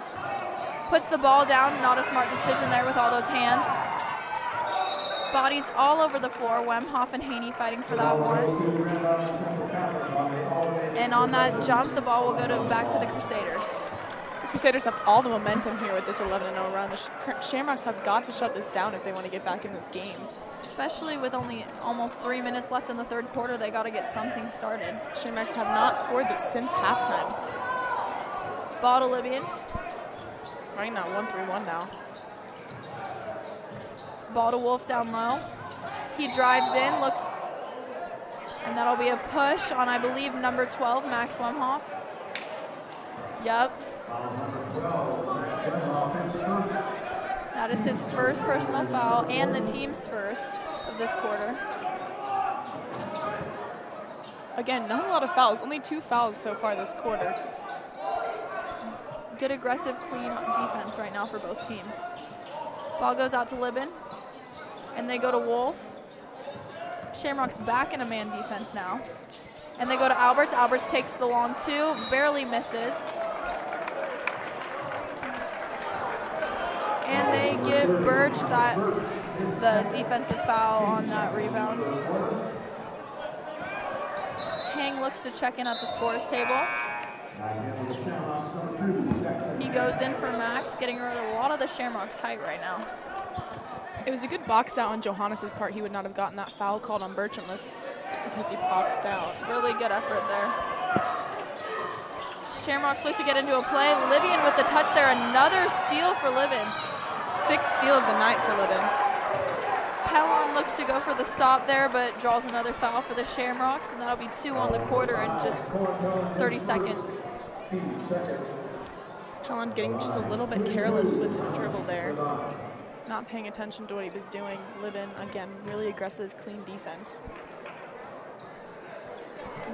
Puts the ball down, not a smart decision there with all those hands. Bodies all over the floor. Wemhoff and Haney fighting for that one. And on that jump, the ball will go back to the Crusaders. The Crusaders have all the momentum here with this 11-0 run. The Shamrocks have got to shut this down if they want to get back in this game. Especially with only almost 3 minutes left in the third quarter, they got to get something started. Shamrocks have not scored this since halftime. Ball to Libyan. Right now, 1-3-1 now. Ball to Wolf down low. He drives in, looks, and that'll be a push on, I believe, number 12, Max Wemhoff. Yep. That is his first personal foul and the team's first of this quarter. Again, not a lot of fouls, only 2 fouls so far this quarter. Good aggressive, clean defense right now for both teams. Ball goes out to Libin, and they go to Wolf. Shamrocks back in a man defense now. And they go to Alberts. Alberts takes the long 2, barely misses. And they give Birch the defensive foul on that rebound. Hang looks to check in at the scores table. He goes in for Max, getting rid of a lot of the Shamrocks' height right now. It was a good box out on Johannes' part. He would not have gotten that foul called on Birch unless because he boxed out. Really good effort there. Shamrocks look to get into a play. Libyan with the touch there. Another steal for Libyan. 6th steal of the night for Libyan. Pellon looks to go for the stop there, but draws another foul for the Shamrocks, and that'll be 2 on the quarter in just 30 seconds. Pellon getting just a little bit careless with his dribble there. Not paying attention to what he was doing. Libyan, again, really aggressive, clean defense.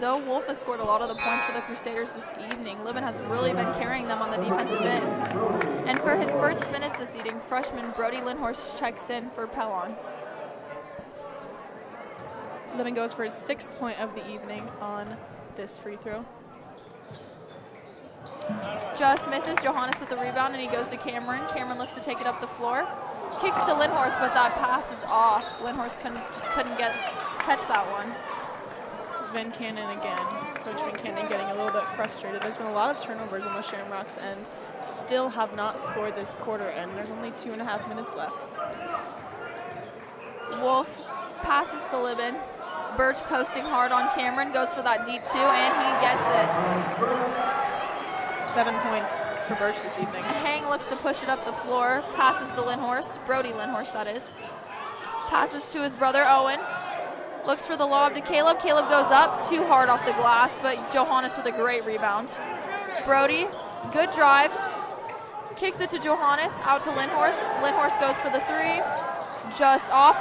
Though Wolf has scored a lot of the points for the Crusaders this evening, Libyan has really been carrying them on the defensive end. And for his first minutes this evening, freshman Brody Lindhorst checks in for Pellon. Libyan goes for his 6th point of the evening on this free throw. Just misses. Johannes with the rebound, and he goes to Cameron. Cameron looks to take it up the floor. Kicks to Lindhorst, but that pass is off. Lindhorst just couldn't catch that one. Van Cannon again. Coach Van Cannon getting a little bit frustrated. There's been a lot of turnovers on the Shamrocks and still have not scored this quarter, and there's only 2.5 minutes left. Wolf passes to Libyan. Birch posting hard on Cameron, goes for that deep 2, and he gets it. 7 points for Birch this evening. Hang looks to push it up the floor, passes to Lindhorst, Brody Lindhorst that is. Passes to his brother Owen. Looks for the lob to Caleb. Caleb goes up, too hard off the glass, but Johannes with a great rebound. Brody, good drive. Kicks it to Johannes, out to Lindhorst. Lindhorst goes for the 3, just off.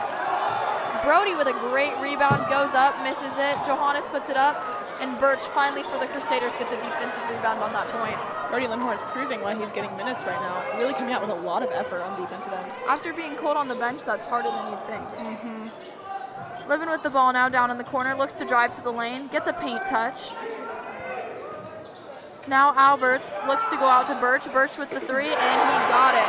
Brody with a great rebound, goes up, misses it. Johannes puts it up, and Birch finally for the Crusaders gets a defensive rebound on that point. Brody Lindhorst proving why he's getting minutes right now. Really coming out with a lot of effort on defensive end. After being cold on the bench, that's harder than you'd think. Living with the ball now down in the corner, looks to drive to the lane, gets a paint touch. Now Alberts looks to go out to Birch. Birch with the 3, and he got it.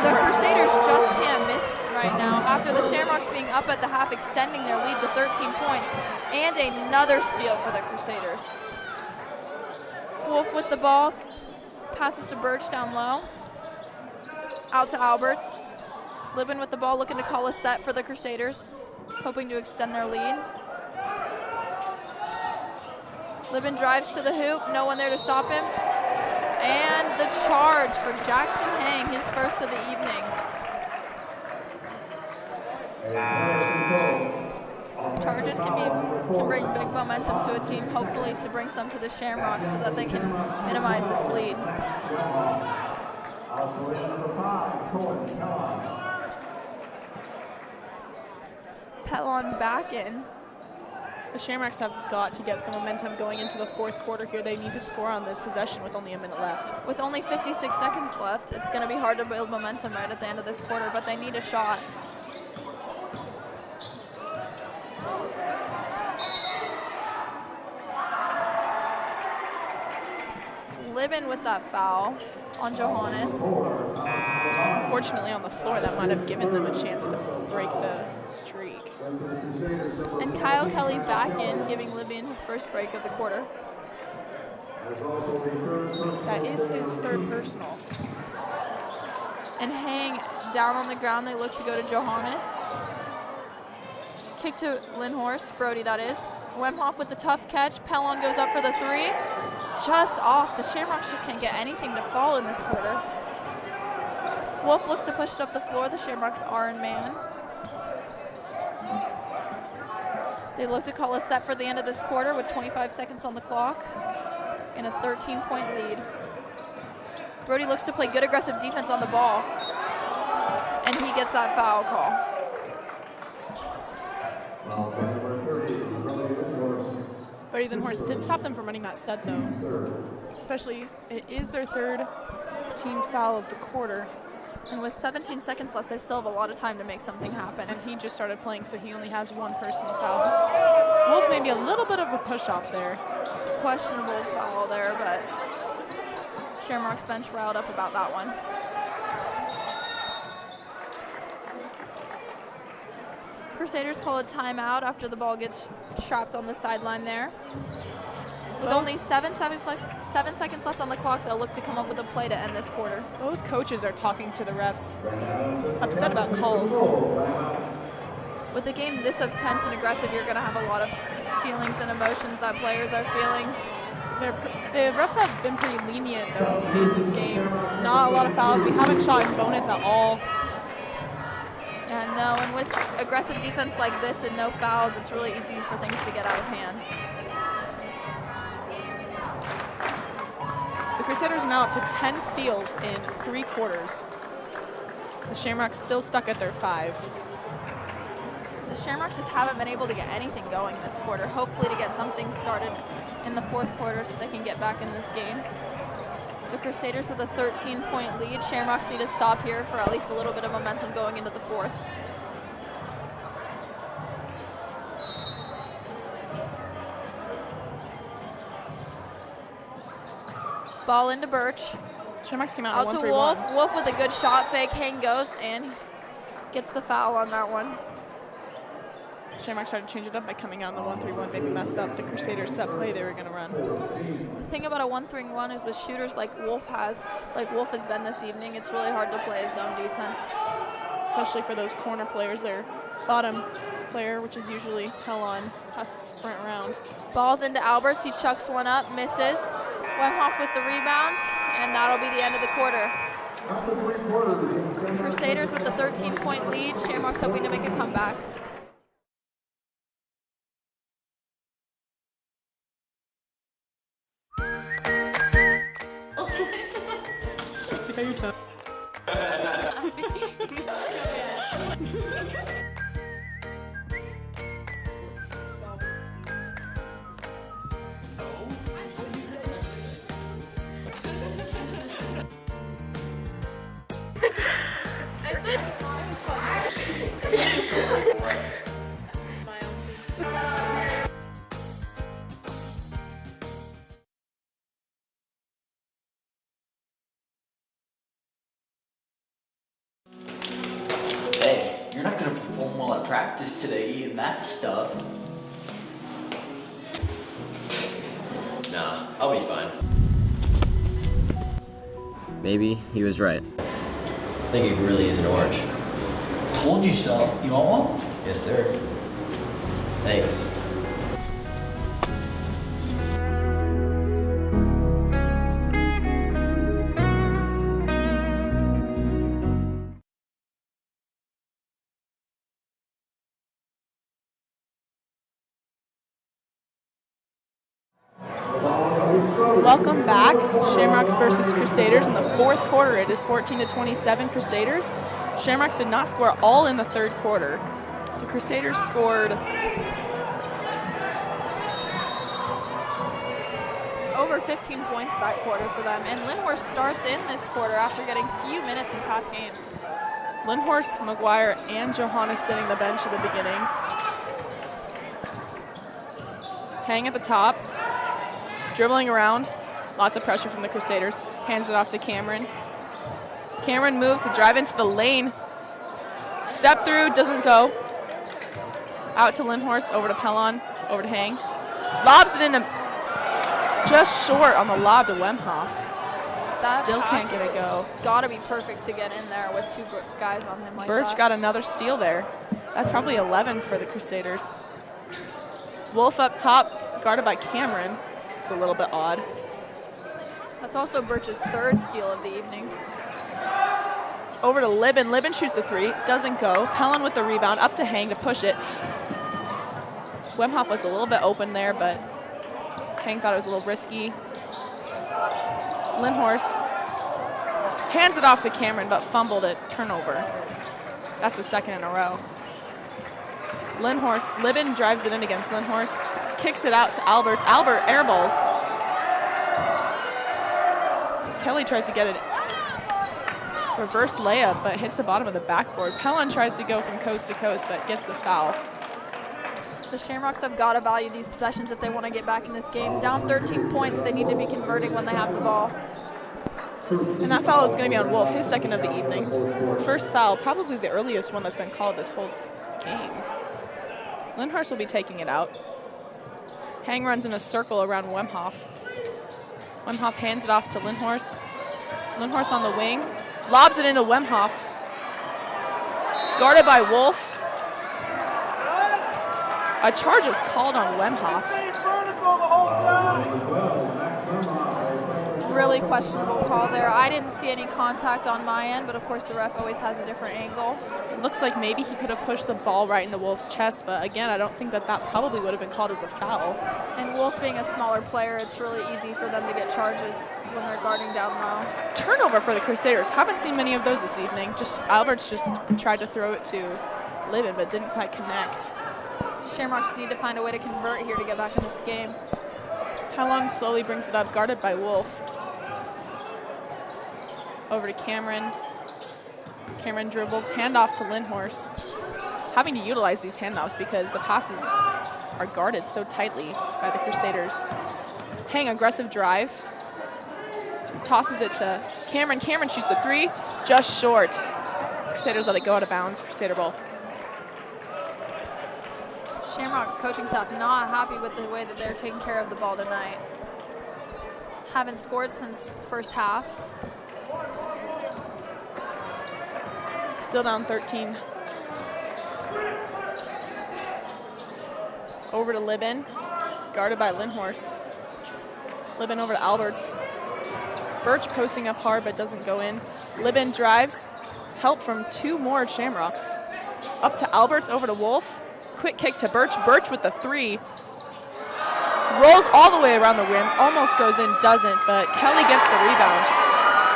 The Crusaders just can't miss right now after the Shamrocks being up at the half, extending their lead to 13 points, and another steal for the Crusaders. Wolf with the ball, passes to Birch down low. Out to Alberts. Libin with the ball, looking to call a set for the Crusaders, hoping to extend their lead. Libin drives to the hoop, no one there to stop him. And the charge for Jackson Hang, his first of the evening. Charges can bring big momentum to a team, hopefully to bring some to the Shamrocks so that they can minimize this lead. Pellon back in. The Shamrocks have got to get some momentum going into the 4th quarter here. They need to score on this possession with only a minute left. With only 56 seconds left, it's going to be hard to build momentum right at the end of this quarter, but they need a shot. Libin with that foul. on Johannes. Unfortunately, on the floor, that might have given them a chance to break the streak. And Kyle Kelly back in, giving Libyan his first break of the quarter. That is his third personal. And Hang down on the ground, they look to go to Johannes. Kick to Lindhorst, Brody that is. Wemhoff with the tough catch. Pellon goes up for the three. Just off. The Shamrocks just can't get anything to fall in this quarter. Wolf looks to push it up the floor. The Shamrocks are in man. They look to call a set for the end of this quarter with 25 seconds on the clock and a 13-point lead. Brody looks to play good aggressive defense on the ball, and he gets that foul call. Brody Lindhorst did stop them from running that set, though. Especially, it is their third team foul of the quarter. And with 17 seconds left, they still have a lot of time to make something happen. And he just started playing, so he only has one personal foul. Wolf maybe a little bit of a push-off there. Questionable foul there, but Shamrock's bench riled up about that one. Crusaders call a timeout after the ball gets trapped on the sideline there. With only 7 seconds left on the clock, they'll look to come up with a play to end this quarter. Both coaches are talking to the refs, upset about calls. With a game this intense and aggressive, you're going to have a lot of feelings and emotions that players are feeling. The refs have been pretty lenient, though, in this game. Not a lot of fouls. We haven't shot in bonus at all. And no, and with aggressive defense like this and no fouls, it's really easy for things to get out of hand. The Crusaders are now up to 10 steals in 3 quarters. The Shamrocks still stuck at their 5. The Shamrocks just haven't been able to get anything going this quarter. Hopefully to get something started in the 4th quarter so they can get back in this game. The Crusaders with a 13-point lead. Shamrocks need to stop here for at least a little bit of momentum going into the 4th. Ball into Birch. Shamrocks came out to Wolf. Wolf with a good shot fake. Hang goes and gets the foul on that one. Shamrocks tried to change it up by coming out in the 1-3-1, maybe mess up the Crusaders set play they were going to run. The thing about a 1-3-1 is with shooters like Wolf has been this evening, it's really hard to play his zone defense. Especially for those corner players. Their bottom player, which is usually Pellon, has to sprint around. Ball's into Alberts. He chucks one up, misses. Wemhoff with the rebound, and that'll be the end of the quarter. Crusaders with the 13-point lead. Shamrocks hoping to make a comeback. Stick out your tongue. Hey, you're not gonna perform well at practice today eating that stuff. Nah, I'll be fine. Maybe he was right. I think it really is an orange. Told you so. You want one? Yes, sir. Thanks. Welcome back. Shamrocks versus Crusaders in the 4th quarter. It is 14-27 Crusaders. Shamrocks did not score all in the 3rd quarter. The Crusaders scored over 15 points that quarter for them, and Lindhorst starts in this quarter after getting few minutes in past games. Lindhorst, McGuire, and Johannes sitting the bench at the beginning. Hang at the top, dribbling around, Lots of pressure from the Crusaders. Hands it off to Cameron. Cameron moves to drive into the lane. Step through, doesn't go. Out to Lindhorst, over to Pellon, over to Hang. Lobs it in just short on the lob to Wemhoff. Still can't get a go. Gotta be perfect to get in there with 2 guys on him like that. Birch got another steal there. That's probably 11 for the Crusaders. Wolf up top, guarded by Cameron. It's a little bit odd. That's also Birch's 3rd steal of the evening. Over to Libin. Libin shoots the 3, doesn't go. Pellon with the rebound, up to Hang to push it. Wemhoff was a little bit open there, but Hang thought it was a little risky. Lindhorst hands it off to Cameron, but fumbled it. Turnover. That's the 2nd in a row. Lindhorst, Libin drives it in against Lindhorst, kicks it out to Alberts. Albert airballs. Kelly tries to get it. Reverse layup, but hits the bottom of the backboard. Pellon tries to go from coast to coast, but gets the foul. The Shamrocks have got to value these possessions if they want to get back in this game. Down 13 points, they need to be converting when they have the ball. And that foul is going to be on Wolf, his 2nd of the evening. First foul, probably the earliest one that's been called this whole game. Lindhorst will be taking it out. Hang runs in a circle around Wemhoff. Wemhoff hands it off to Lindhorst. Lindhorst on the wing. Lobs it into Wemhoff. Guarded by Wolf. A charge is called on Wemhoff. Really questionable call there. I didn't see any contact on my end, but of course the ref always has a different angle. It looks like maybe he could have pushed the ball right into Wolf's chest, but again, I don't think that probably would have been called as a foul. And Wolf being a smaller player, it's really easy for them to get charges when they're guarding down low. Turnover for the Crusaders. Haven't seen many of those this evening. Alberts just tried to throw it to Libin, but didn't quite connect. Shamrocks need to find a way to convert here to get back in this game. Pellon slowly brings it up, guarded by Wolf. Over to Cameron. Cameron dribbles, handoff to Lindhorst. Having to utilize these handoffs because the passes are guarded so tightly by the Crusaders. Hang, aggressive drive. Tosses it to Cameron. Cameron shoots a 3, just short. Crusaders let it go out of bounds. Crusader ball. Shamrock coaching staff not happy with the way that they're taking care of the ball tonight. Haven't scored since first half. Still down 13. Over to Libin, guarded by Lindhorst. Libin over to Alberts. Birch posting up hard but doesn't go in. Libin drives, help from 2 more Shamrocks. Up to Alberts, over to Wolf. Quick kick to Birch. Birch with the 3. Rolls all the way around the rim, almost goes in, doesn't, but Kelly gets the rebound.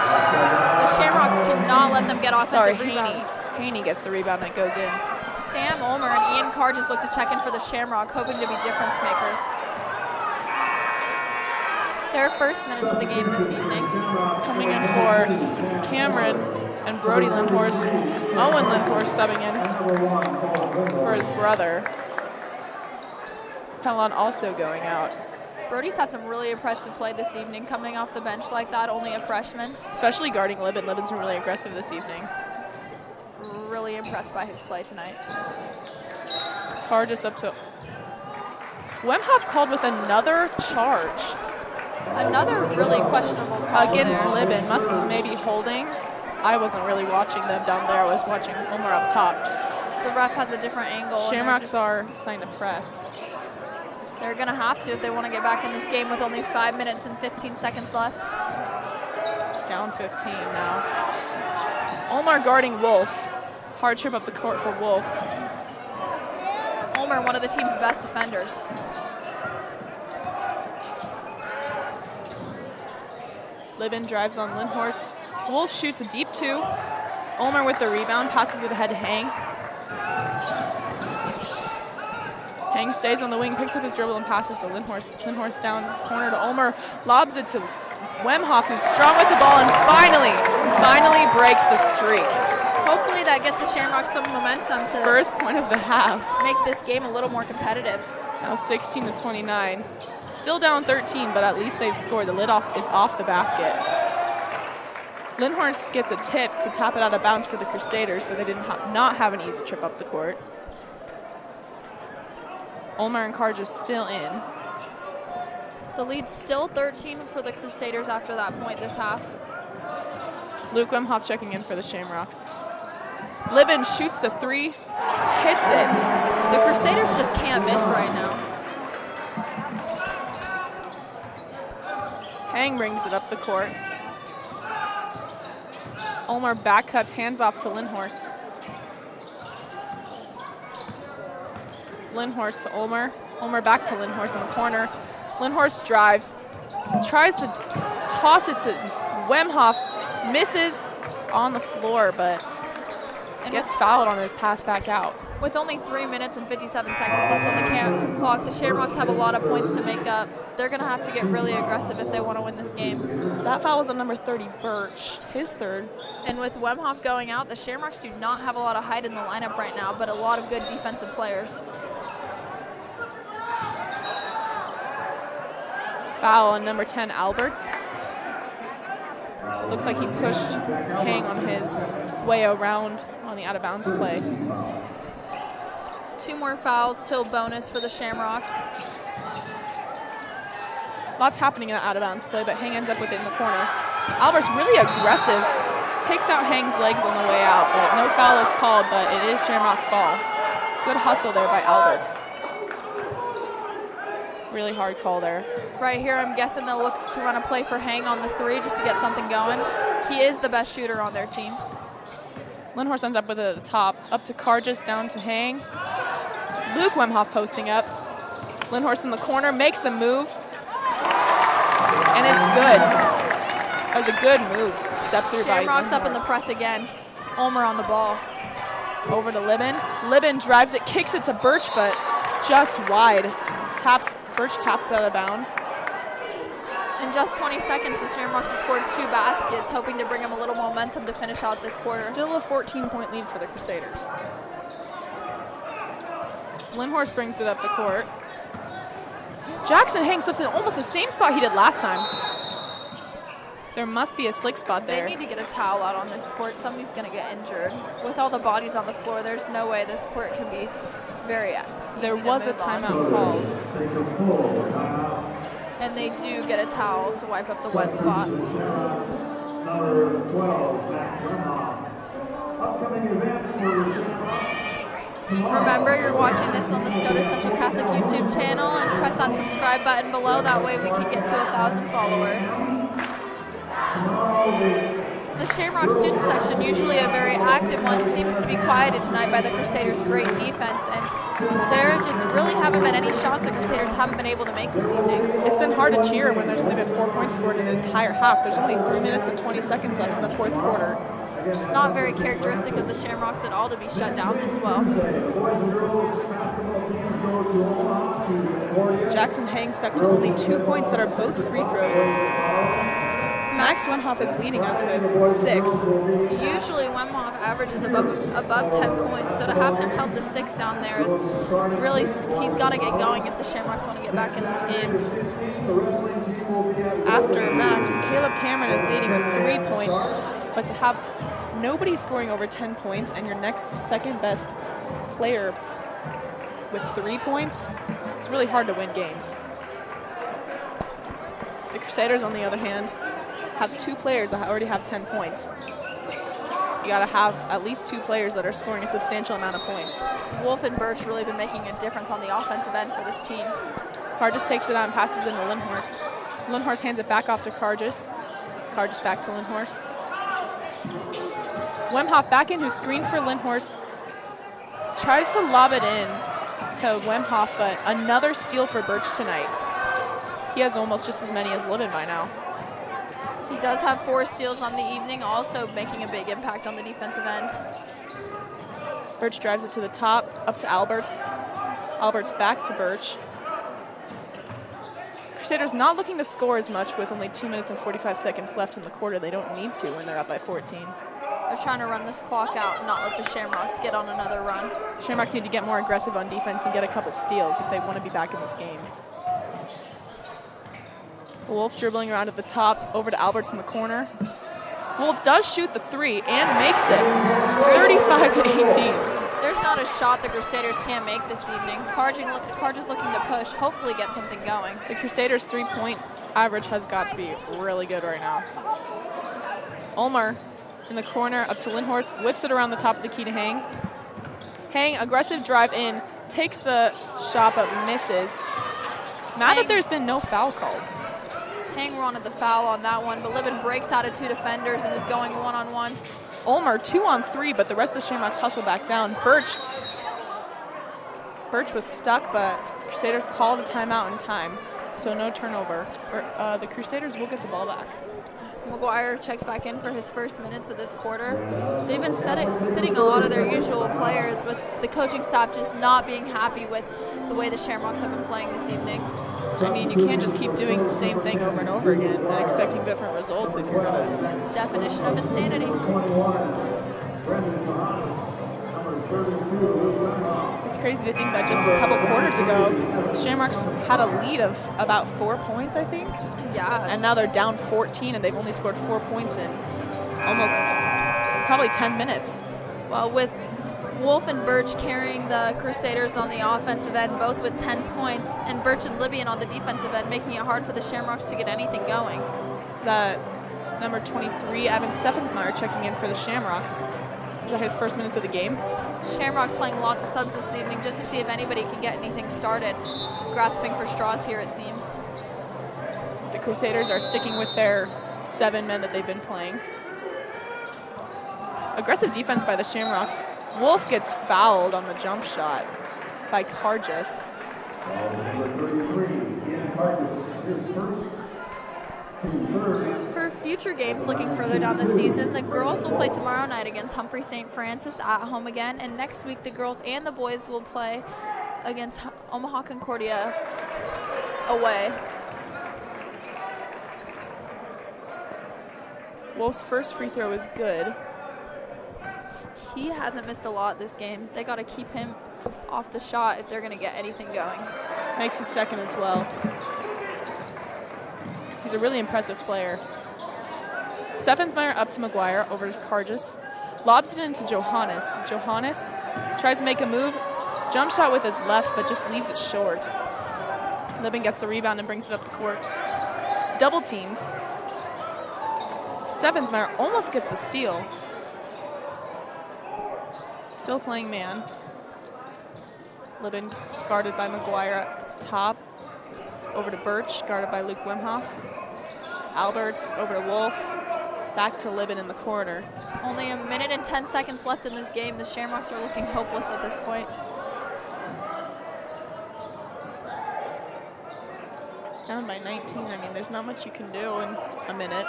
The Shamrocks cannot let them get offensive rebounds. Haney gets the rebound that goes in. Sam Ulmer and Ian Carr just look to check in for the Shamrock, hoping to be difference makers. Their first minutes of the game this evening. Coming in for Cameron and Brody Lindhorst. Owen Lindhorst subbing in for his brother. Pellon also going out. Brody's had some really impressive play this evening, coming off the bench like that, only a freshman. Especially guarding Libin. Libin's been really aggressive this evening. Really impressed by his play tonight. Carr just up to... Wemhoff called with another charge. Another really questionable call against there. Libin. Must have maybe holding. I wasn't really watching them down there. I was watching Ulmer up top. The ref has a different angle. Shamrocks are trying to press. They're going to have to if they want to get back in this game with only 5 minutes and 15 seconds left. Down 15 now. Ulmer guarding Wolf. Hard trip up the court for Wolf. Ulmer, one of the team's best defenders. Libin drives on Lindhorst. Wolf shoots a deep 2. Ulmer with the rebound, passes it ahead to Hang. Hang stays on the wing, picks up his dribble and passes to Lindhorst. Lindhorst down corner to Ulmer, lobs it to Wemhoff, who's strong with the ball and finally breaks the streak. Hopefully that gets the Shamrocks some momentum to first point of the half. Make this game a little more competitive. Now 16 to 29. Still down 13, but at least they've scored. The lid is off the basket. Lindhorst gets a tip to tap it out of bounds for the Crusaders, so they did not have an easy trip up the court. Olmer and Karja still in. The lead's still 13 for the Crusaders after that point this half. Luke Wemhoff checking in for the Shamrocks. Libben shoots the three, hits it. The Crusaders just can't miss right now. Hang brings it up the court. Olmer back cuts, hands off to Lindhorst. Lindhorst to Olmer. Olmer back to Lindhorst in the corner. Lindhorst drives, tries to toss it to Wemhoff, misses on the floor, but gets fouled on his pass back out. With only 3 minutes and 57 seconds left on the clock, the Shamrocks have a lot of points to make up. They're going to have to get really aggressive if they want to win this game. That foul was on number 30, Birch, his third. And with Wemhoff going out, the Shamrocks do not have a lot of height in the lineup right now, but a lot of good defensive players. Foul on number 10, Alberts. Looks like he pushed Hang on his way around on the out-of-bounds play. 2 more fouls till bonus for the Shamrocks. Lots happening in that out-of-bounds play, but Hang ends up with it in the corner. Alberts really aggressive, takes out Hang's legs on the way out, but no foul is called, but it is Shamrock ball. Good hustle there by Alberts. Really hard call there. Right here, I'm guessing they'll look to run a play for Hang on the 3 just to get something going. He is the best shooter on their team. Lindhorst ends up with it at the top. Up to Karjas, down to Hang. Luke Wemhoff posting up. Lindhorst in the corner, makes a move. And it's good. That was a good move. Step through by Shamrocks up in the press again. Olmer on the ball. Over to Libben. Libben drives it, kicks it to Birch, but just wide. Birch taps it out of bounds. In just 20 seconds, the Shamrocks have scored 2 baskets, hoping to bring them a little momentum to finish out this quarter. Still a 14-point lead for the Crusaders. Lindhorst brings it up the court. Jackson Hang slips in almost the same spot he did last time. There must be a slick spot there. They need to get a towel out on this court. Somebody's going to get injured. With all the bodies on the floor, there's no way this court can be very easy. There was a timeout called. And they do get a towel to wipe up the wet spot. Remember, you're watching this on the Scotus Central Catholic YouTube channel, and press that subscribe button below. That way we can get to 1,000 followers. The Shamrock student section, usually a very active one, seems to be quieted tonight by the Crusaders' great defense, and there just really haven't been any shots the Crusaders haven't been able to make this evening. It's been hard to cheer when there's only been 4 points scored in an entire half. There's only 3 minutes and 20 seconds left in the 4th quarter. It's not very characteristic of the Shamrocks at all to be shut down this well. Jackson Hang stuck to only 2 points that are both free throws. Max Wemhoff is leading us with 6. Usually Wemhoff averages above 10 points, so to have him held to 6 down there is really, he's got to get going if the Shamrocks want to get back in this game. After Max, Caleb Cameron is leading with 3 points, but to have nobody scoring over 10 points and your next second best player with 3 points, it's really hard to win games. The Crusaders, on the other hand, have 2 players that already have 10 points. You gotta have at least 2 players that are scoring a substantial amount of points. Wolf and Birch really been making a difference on the offensive end for this team. Karjas takes it out and passes it into Lindhorst. Lindhorst hands it back off to Karjas. Karjas back to Lindhorst. Wemhoff back in, who screens for Lindhorst. Tries to lob it in to Wemhoff, but another steal for Birch tonight. He has almost just as many as Libben by now. He does have 4 steals on the evening, also making a big impact on the defensive end. Birch drives it to the top, up to Alberts. Alberts back to Birch. Crusaders not looking to score as much with only 2 minutes and 45 seconds left in the quarter. They don't need to when they're up by 14. They're trying to run this clock out and not let the Shamrocks get on another run. Shamrocks need to get more aggressive on defense and get a couple steals if they want to be back in this game. Wolf dribbling around at the top, over to Alberts in the corner. Wolf does shoot the 3 and makes it, 35-18. There's not a shot the Crusaders can't make this evening. Carge is looking to push, hopefully get something going. The Crusaders' 3-point average has got to be really good right now. Ulmer in the corner, up to Lindhorst, whips it around the top of the key to Hang. Hang, aggressive drive in, takes the shot but misses. Mad that there's been no foul called. Hang wanted the foul on that one, but Libin breaks out of 2 defenders and is going one-on-1. Ulmer 2-on-3, but the rest of the Shamrocks hustle back down. Birch was stuck, but Crusaders called a timeout in time, so no turnover. The Crusaders will get the ball back. McGuire checks back in for his first minutes of this quarter. They've been sitting a lot of their usual players, with the coaching staff just not being happy with the way the Shamrocks have been playing this evening. I mean, you can't just keep doing the same thing over and over again and expecting different results if you're going to. Definition of insanity. It's crazy to think that just a couple quarters ago, Shamrocks had a lead of about 4 points, I think. Yeah. And now they're down 14 and they've only scored 4 points in almost probably 10 minutes. Well, with Wolf and Birch carrying the Crusaders on the offensive end, both with 10 points, and Birch and Libyan on the defensive end, making it hard for the Shamrocks to get anything going. That number 23, Evan Steffensmeyer, checking in for the Shamrocks. Is that his first minutes of the game? Shamrocks playing lots of subs this evening just to see if anybody can get anything started. Grasping for straws here, it seems. The Crusaders are sticking with their 7 men that they've been playing. Aggressive defense by the Shamrocks. Wolf gets fouled on the jump shot by Cargis. For future games looking further down the season, the girls will play tomorrow night against Humphrey St. Francis at home again, and next week the girls and the boys will play against Omaha Concordia away. Wolf's first free throw is good. He hasn't missed a lot this game. They got to keep him off the shot if they're going to get anything going. Makes his second as well. He's a really impressive player. Steffensmeyer up to McGuire, over to Cargis. Lobs it into Johannes. Johannes tries to make a move. Jump shot with his left, but just leaves it short. Libin gets the rebound and brings it up the court. Double teamed. Steffensmeyer almost gets the steal. Still playing man. Libin guarded by McGuire at the top. Over to Birch, guarded by Luke Wimhoff. Alberts over to Wolf. Back to Libin in the corner. Only a minute and 10 seconds left in this game. The Shamrocks are looking hopeless at this point. Down by 19. I mean, there's not much you can do in a minute.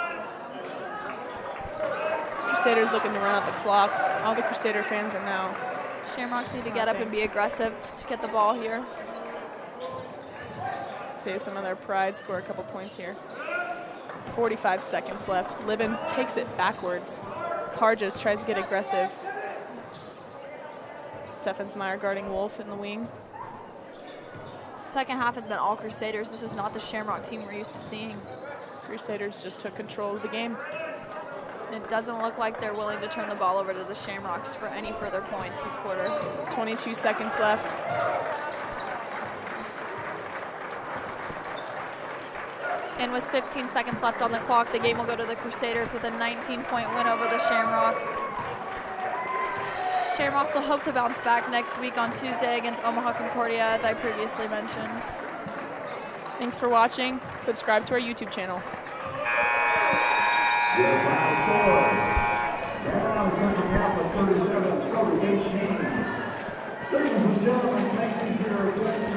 Crusaders looking to run out the clock. All the Crusader fans are now. Shamrocks need to get up and be aggressive to get the ball here. Save some of their pride, score a couple points here. 45 seconds left. Libin takes it backwards. Cargis tries to get aggressive. Steffensmeyer guarding Wolf in the wing. Second half has been all Crusaders. This is not the Shamrock team we're used to seeing. Crusaders just took control of the game. It doesn't look like they're willing to turn the ball over to the Shamrocks for any further points this quarter. 22 seconds left. And with 15 seconds left on the clock, the game will go to the Crusaders with a 19-point win over the Shamrocks. Shamrocks will hope to bounce back next week on Tuesday against Omaha Concordia, as I previously mentioned. Thanks for watching. Subscribe to our YouTube channel. Ladies and gentlemen, thank you for your attention.